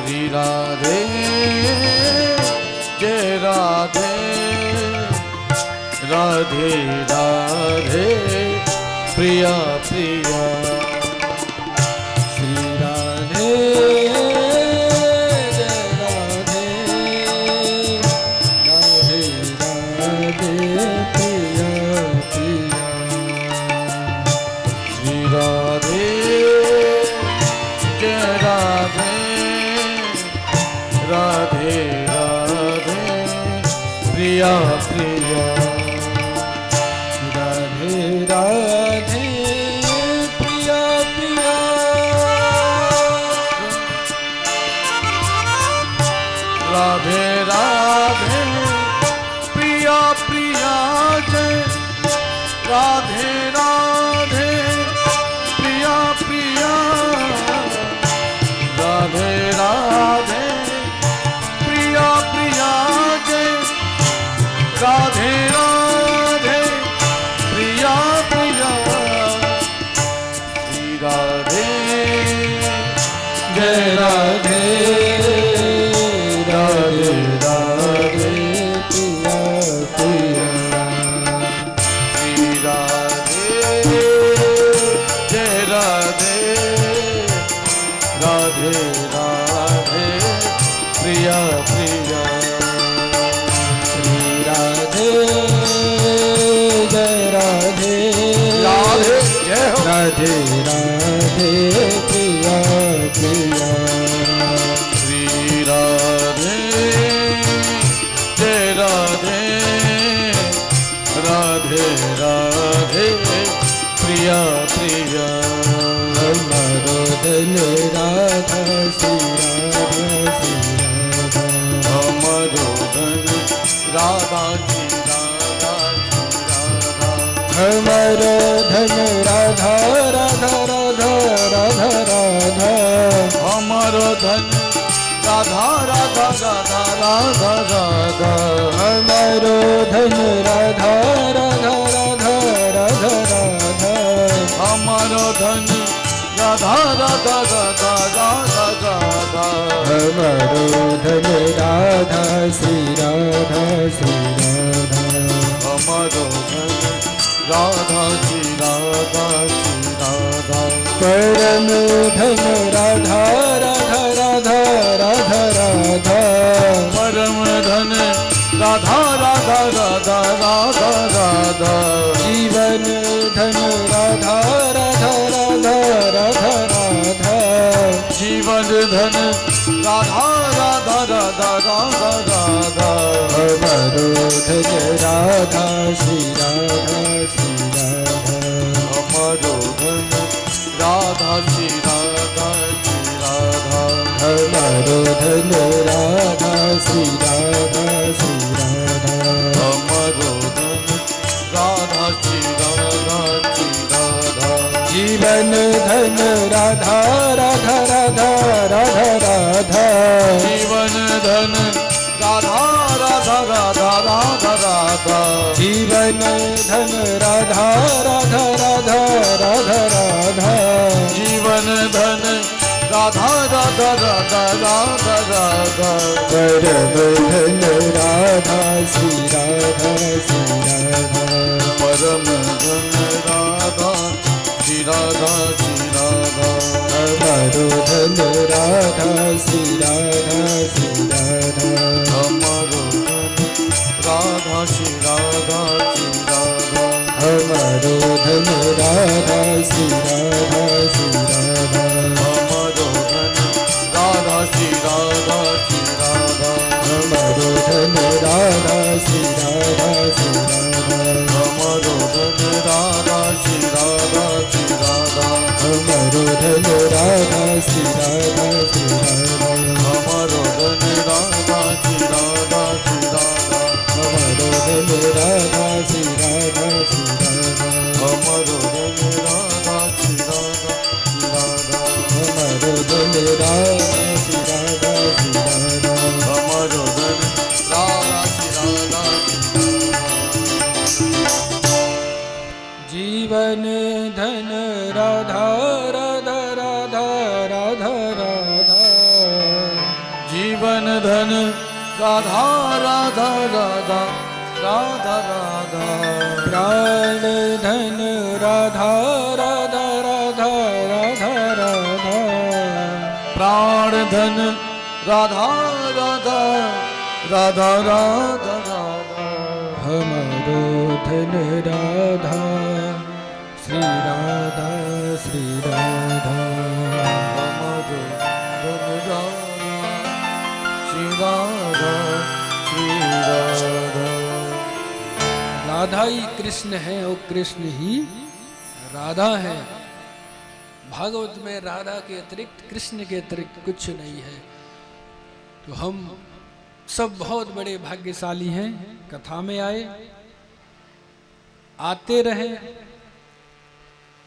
श्री राधे जय राधे राधे राधे प्रिया प्रिया श्री राधे जय राधे राधे राधे प्रिया प्रिया राधे राधे प्रिया प्रिया राधे राधे प्रिया प्रिया जय राधे राधे प्रिया प्रिया राधे राधे प्रिया प्रिया जय राधे राधे प्रिया प्रिया श्री राधे जय राधे राधे राधे प्रिया प्रिया श्री राधे जय राधे राधे राधे प्रिया प्रिया श्री राधे जय राधे राधे जय हो राधे राधे प्रिया प्रिया श्री राधे जय राधे राधे राधे प्रिया प्रिया हमारो धन राधा श्री राधा श्री राधा हमरो धन राधा जी राधा जी राधा हमारो धन राधा राधा राधा राधा राधा हमरो धन राधा राधा राधा राधा राधा हमारो धन राधा राधा राधा राधा राधा हमरो धन राधा राधा राधा राधा राधा हमारो धन राधा श्री राधा श्री राधा हमरो धन राधा जी राधा जी राधा परम धन राधा राधा राधा राधा राधा परम धन राधा राधा राधा राधा राधा जीवन धन राधा राधा राधा राधा राधा जीवन धन राधा राधा राधा राधा राधा हमारो धन राधा श्री राधा श्री राधा हमारो धन राधा श्री राधा श्री राधा हमारो धन राधा श्री राधा श्री राधा हमारो धन राधा श्री राधा श्री राधा जीवन धन राधा राधा राधा राधा राधा जीवन धन राधा राधा राधा राधा राधा जीवन धन राधा राधा राधा राधा राधा जीवन धन राधा राधा राधा राधा राधा परम धन राधा श्री राधा श्री राधा परम धन राधा श्री राधा श्री राधा हमारो धन राधा श्री राधा श्री राधा हमारो धन राधा श्री राधा श्री राधा हमारो धन राधा श्री राधा श्री राधा हमारो धन राधा श्री राधा श्री राधा हमारो धन राधा श्री राधा श्री राधा हमारो धन राधा श्री राधा श्री राधा हमारो धन राधा श्री राधा श्री राधा हमारो धन राधा श्री राधा श्री राधा हमारो धन राधा श्री राधा श्री राधा हमारो धन राधा श्री राधा श्री राधा हमारो धन राधा श्री राधा श्री राधा हमारो धन राधा श्री राधा श्री राधा जीवन धन राधा राधा राधा राधा राधा जीवन धन राधा राधा राधा राधा राधा प्राण धन राधा राधा राधा राधा राधा प्राण धन राधा राधा राधा राधा राधा हमारो धन राधा श्री राधा श्री राधा हमारो धन राधा श्री राधा श्री राधा राधा ही कृष्ण है और कृष्ण ही राधा है। भागवत में राधा के अतिरिक्त कृष्ण के अतिरिक्त कुछ नहीं है। तो हम सब बहुत बड़े भाग्यशाली हैं, कथा में आए, आते रहे।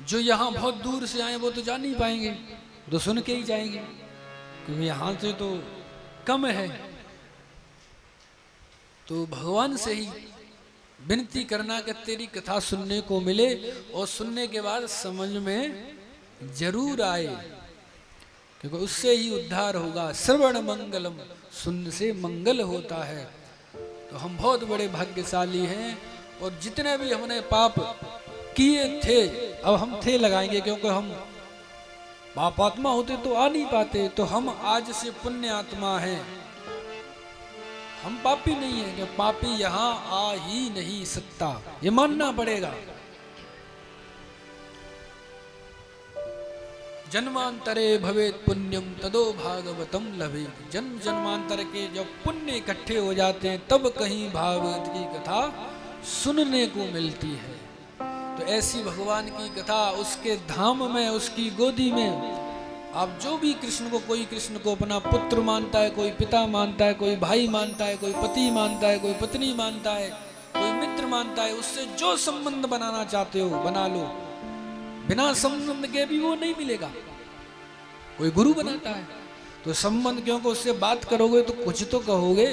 जो यहाँ बहुत दूर से आए वो तो जा नहीं पाएंगे, तो सुन के ही जाएंगे, क्योंकि यहाँ से तो कम है। तो भगवान से ही विनती करना कि तेरी कथा सुनने को मिले और सुनने के बाद समझ में जरूर आए, क्योंकि उससे ही उद्धार होगा। श्रवण मंगलम, सुनने से मंगल होता है। तो हम बहुत बड़े भाग्यशाली हैं, और जितने भी हमने पाप किए थे, अब हम थे लगाएंगे, क्योंकि हम पापात्मा होते तो आ नहीं पाते। तो हम आज से पुण्य आत्मा हैं, हम पापी नहीं है, कि पापी यहाँ आ ही नहीं सकता, ये मानना पड़ेगा। जन्मांतरे भवेत पुण्यम तदो भागवतम लभेत। जन्म जन्मांतर के जब पुण्य इकट्ठे हो जाते हैं तब कहीं भागवत की कथा सुनने को मिलती है। तो ऐसी भगवान की कथा उसके धाम में, उसकी गोदी में, आप जो भी कृष्ण को, कोई कृष्ण को अपना पुत्र मानता है, कोई पिता मानता है, कोई भाई मानता है, कोई पति मानता है, कोई पत्नी मानता है, कोई मित्र मानता है, उससे जो संबंध बनाना चाहते हो बना लो। बिना संबंध के भी वो नहीं मिलेगा। कोई गुरु बनाता है तो संबंध, क्योंकि उससे बात करोगे तो कुछ तो कहोगे।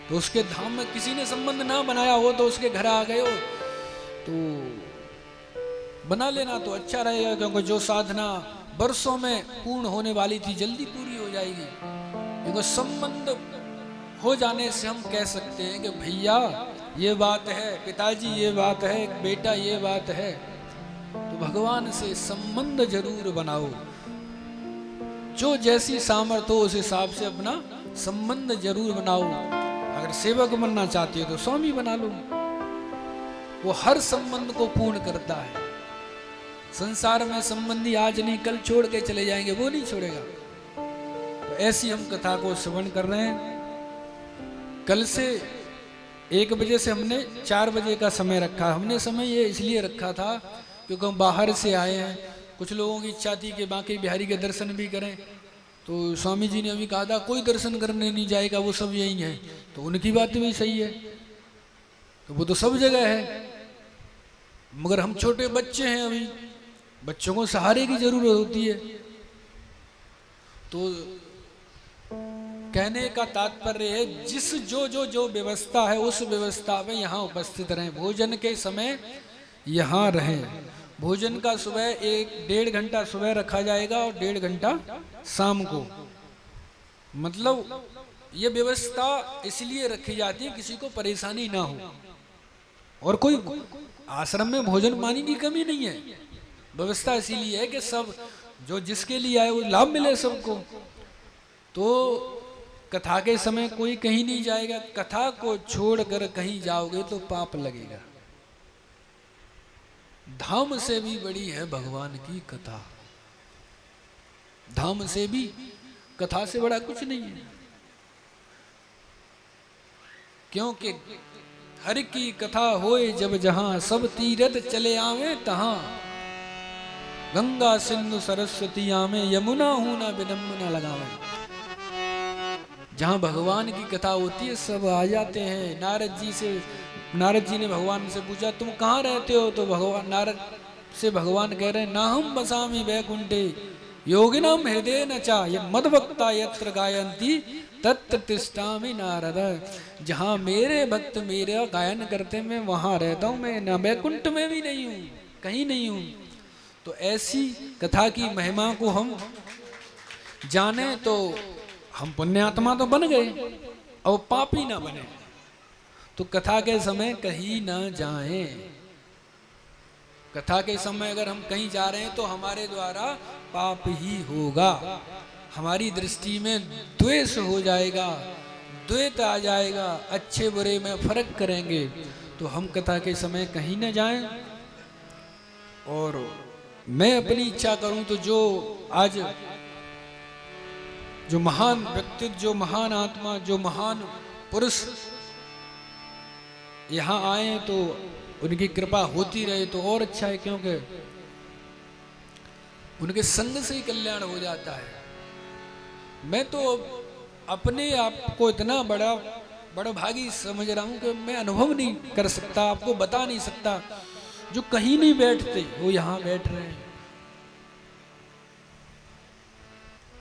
तो उसके धाम में किसी ने संबंध ना बनाया हो तो उसके घर आ गए हो तो बना लेना तो अच्छा रहेगा, क्योंकि जो साधना वर्षों में पूर्ण होने वाली थी जल्दी पूरी हो जाएगी। क्योंकि संबंध हो जाने से हम कह सकते हैं कि भैया ये बात है, पिताजी ये बात है, बेटा ये बात है। तो भगवान से संबंध जरूर बनाओ। जो जैसी सामर्थ्य हो उस हिसाब से अपना संबंध जरूर बनाओ। अगर सेवक बनना चाहते हो तो स्वामी बना लो, वो हर संबंध को पूर्ण करता है। संसार में संबंधी आज नहीं कल छोड़ के चले जाएंगे, वो नहीं छोड़ेगा। तो ऐसी हम कथा को श्रवण कर रहे हैं। कल से 1 बजे से हमने 4 बजे का समय रखा। हमने समय ये इसलिए रखा था क्योंकि हम बाहर से आए हैं। कुछ लोगों की इच्छा थी कि बांके बिहारी के दर्शन भी करें, तो स्वामी जी ने अभी कहा था कोई दर्शन करने नहीं जाएगा, वो सब यही है। तो उनकी बात भी सही है, तो वो तो सब जगह है, मगर हम छोटे बच्चे हैं, अभी बच्चों को सहारे की जरूरत होती है। तो कहने का तात्पर्य है जिस जो व्यवस्था है उस व्यवस्था में यहाँ उपस्थित रहें। भोजन के समय यहाँ रहें। भोजन का सुबह 1-1.5 घंटा सुबह रखा जाएगा और 1.5 घंटा शाम को। मतलब ये व्यवस्था इसलिए रखी जाती है किसी को परेशानी ना हो, और कोई आश्रम में भोजन पानी की कमी नहीं है। व्यवस्था इसीलिए है कि सब जो जिसके लिए आए वो लाभ मिले सबको। तो कथा के समय कोई कहीं नहीं जाएगा। कथा को छोड़कर कहीं जाओगे तो पाप लगेगा। धाम से भी बड़ी है भगवान की कथा। धाम से भी, कथा से बड़ा कुछ नहीं है। क्योंकि हर की कथा होए जब जहां, सब तीरथ चले आवे तहां। गंगा सिंधु सरस्वती आमे, यमुना हूं ना विडम्बना लगावे। जहां भगवान की कथा होती है सब आ जाते हैं। नारद जी ने भगवान से पूछा तुम कहाँ रहते हो, तो भगवान नारद से भगवान कह रहे हैं ना हम बसामी वैकुंठे योगिनाम हृदय न चा मदभक्ता यत्र गायंती तत्र तिष्ठामि नारद। जहाँ मेरे भक्त मेरा गायन करते मैं वहाँ रहता हूँ। मैं न वैकुंठ में भी नहीं हूँ, कहीं नहीं हूँ। तो ऐसी कथा की महिमा को हम जाने तो हम पुण्यात्मा तो बन गए और पापी ना बने। तो कथा के समय कहीं ना जाएं। कथा के समय अगर हम कहीं जा रहे हैं तो हमारे द्वारा पाप ही होगा। हमारी दृष्टि में द्वेष हो जाएगा, द्वैत आ जाएगा, अच्छे बुरे में फर्क करेंगे। तो हम कथा के समय कहीं ना जाएं। और मैं अपनी इच्छा करूं तो जो आज जो महान व्यक्तित्व, जो महान आत्मा, जो महान पुरुष यहाँ आए तो उनकी कृपा होती रहे तो और अच्छा है, क्योंकि उनके संग से ही कल्याण हो जाता है। मैं तो अपने आप को इतना बड़ा भागी समझ रहा हूं कि मैं अनुभव नहीं कर सकता, आपको बता नहीं सकता। जो कहीं नहीं बैठते वो यहाँ बैठ रहे हैं।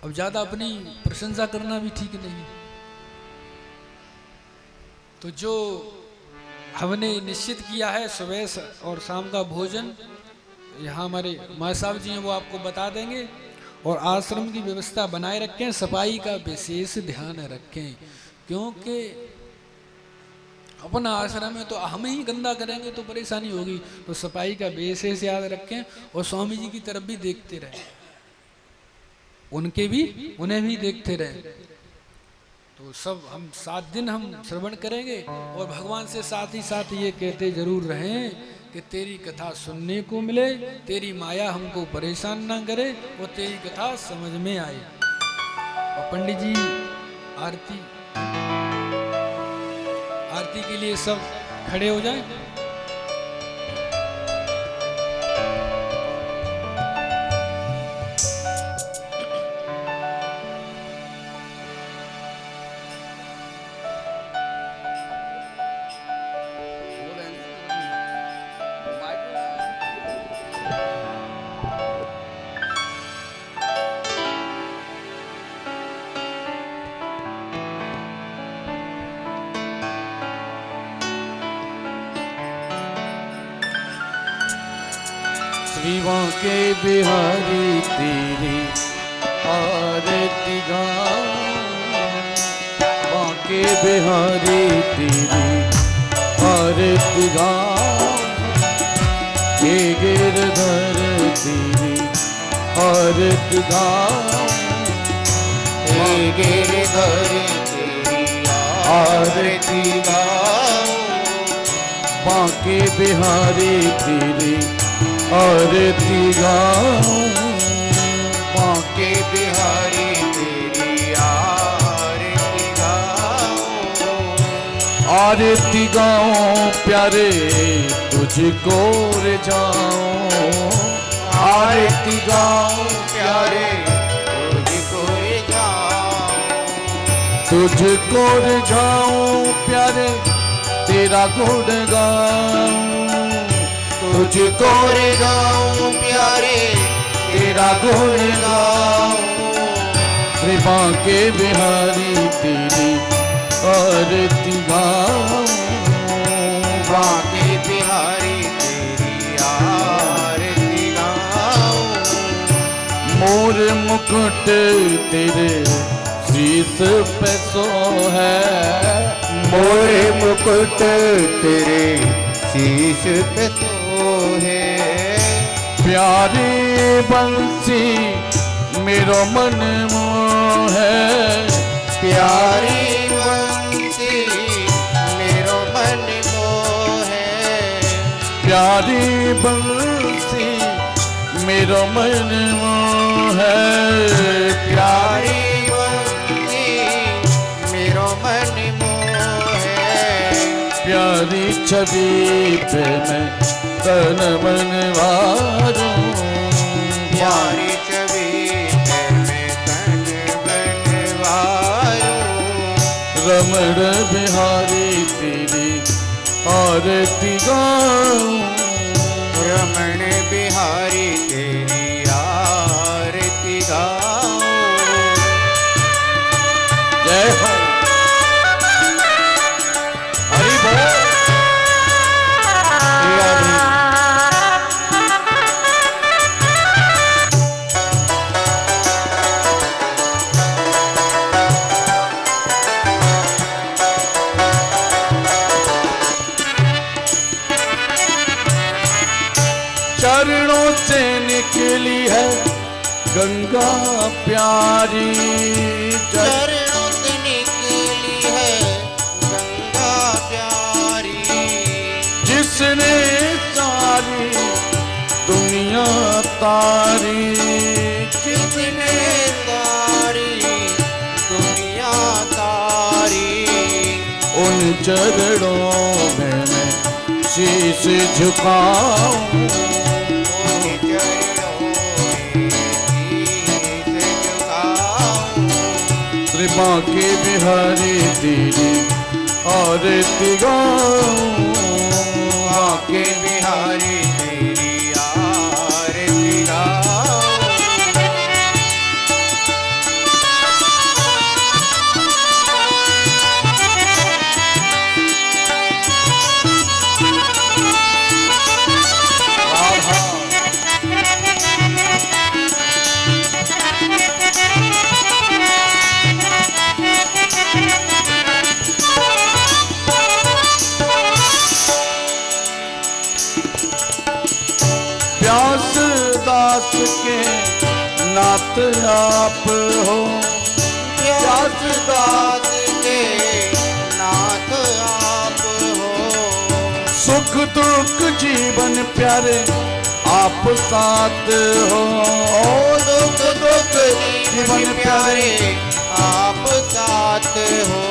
अब ज्यादा अपनी प्रशंसा करना भी ठीक नहीं। तो जो हमने निश्चित किया है सुबह और शाम का भोजन, यहाँ हमारे माँ साहब जी हैं वो आपको बता देंगे। और आश्रम की व्यवस्था बनाए रखें, सफाई का विशेष ध्यान रखें, क्योंकि अपना आश्रम है तो हम ही गंदा करेंगे तो परेशानी होगी। तो सफाई का विशेष याद रखें और स्वामी जी की तरफ भी देखते रहें, उन्हें भी देखते रहें। तो सब हम 7 दिन हम श्रवण करेंगे और भगवान से साथ ही साथ ये कहते जरूर रहें कि तेरी कथा सुनने को मिले, तेरी माया हमको परेशान ना करे और तेरी कथा समझ में आए। और पंडित जी आरती के लिए सब खड़े हो जाएं। श्री बांके बिहारी तेरी आरती गाऊं, बांके बिहारी तेरी आरती गाऊं, ये गिरधर तेरी आरती गाऊं, ये गिरधर तेरी आरती गाऊं, बांके बिहारी तेरी आरती गाऊं, बांके बिहारी तेरी आरती गाऊं, आरती गाऊं प्यारे तुझको रे जाऊं, आरती गाऊं प्यारे तुझको रे जाऊं, तुझको रे जाऊं प्यारे तेरा गुण गाऊं, तुझको रे गाऊं प्यारे तेरा गुण गाऊं। कृपा के बिहारी तेरी आरती गाऊं, बाके बिहारी तेरी आरती गाऊं। मोर मुकुट तेरे शीस पे सो है, मोर मुकुट तेरे शीश पे सोहे। प्यारी बंसी मेरो मन मोह है, प्यारी बंसी मेरो मन मोहे। प्यारी बंसी मेरो मन मोह है, प्यारी प्यारी बंसी मेरो मन मोहे। प्यारी छवि पे मैं तन मन वारूं, प्यारी छवि पे मैं तन बनवारूं। रमण बिहारी तेरी आरती गाऊं, रमण बिहारी तेरी आरती गाऊं। जय हो हरि बोल। चरणों से निकली है गंगा प्यारी, चरणों से निकली है गंगा प्यारी। जिसने सारी दुनिया तारी, जिसने सारी दुनिया तारी। उन चरणों में मैं शीश झुकाऊं, उन चरणों में शीश झुकाऊं। कृपा के बिहारी तेरी आरती गाऊं, आके बिहारी तेरी आरती गाऊं। व्यास दास के नाथ आप हो, व्यास दास के नाथ आप हो। सुख दुख जीवन प्यारे आप साथ हो, दुख दुख जीवन प्यारे आप साथ हो।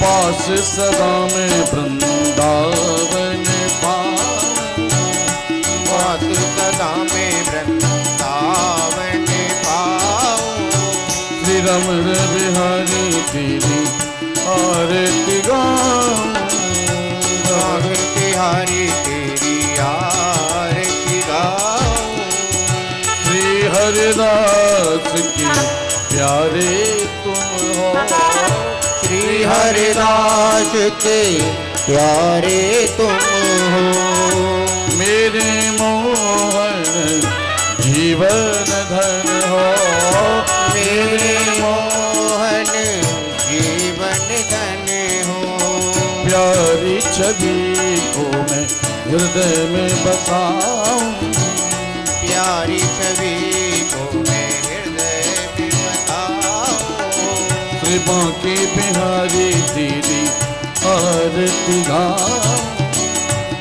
पास सदा में वृंदावन पाऊं, पास सदा में वृंदावन पाऊं। श्री रमण बिहारी तेरी आरती गाऊं, राघव बिहारी तेरी आरती गाऊं। श्री हरिदास के प्यारे तुम हो, श्री हरिदास के प्यारे तुम हो। मेरे मोहन जीवन धन हो, मेरे मोहन जीवन धन हो। प्यारी छवि को मैं हृदय में बसाऊं, प्यारी छवि को मैं हृदय में बसाऊं। श्री बांके बिहारी तेरी आरती गाऊं,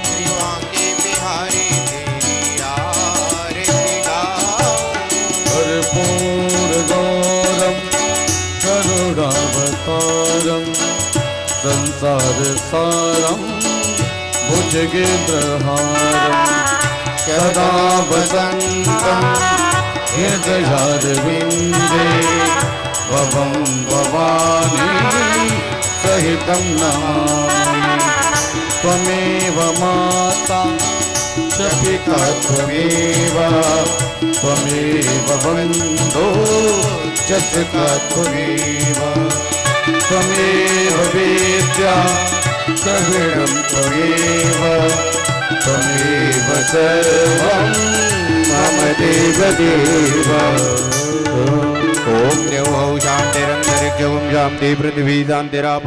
श्री बांके बिहारी तेरी आरती गाऊं। कर्पूर गौरम करुणावतारम संसार सारसारं भुजगेन्द्रहारं सदा वसन्तं हृदयारविन्दे भवं भवानी सहितं नमामि। त्वमेव माता च पिता त्वमेव बन्धो च सखा त्वमेव त्वमेव वेद्या द्रविडं त्वमेव सर्वं मम देवदेव। ओम देवौ शान्तिरन्तरिक्षं शान्ति पृथिवी शान्तिराप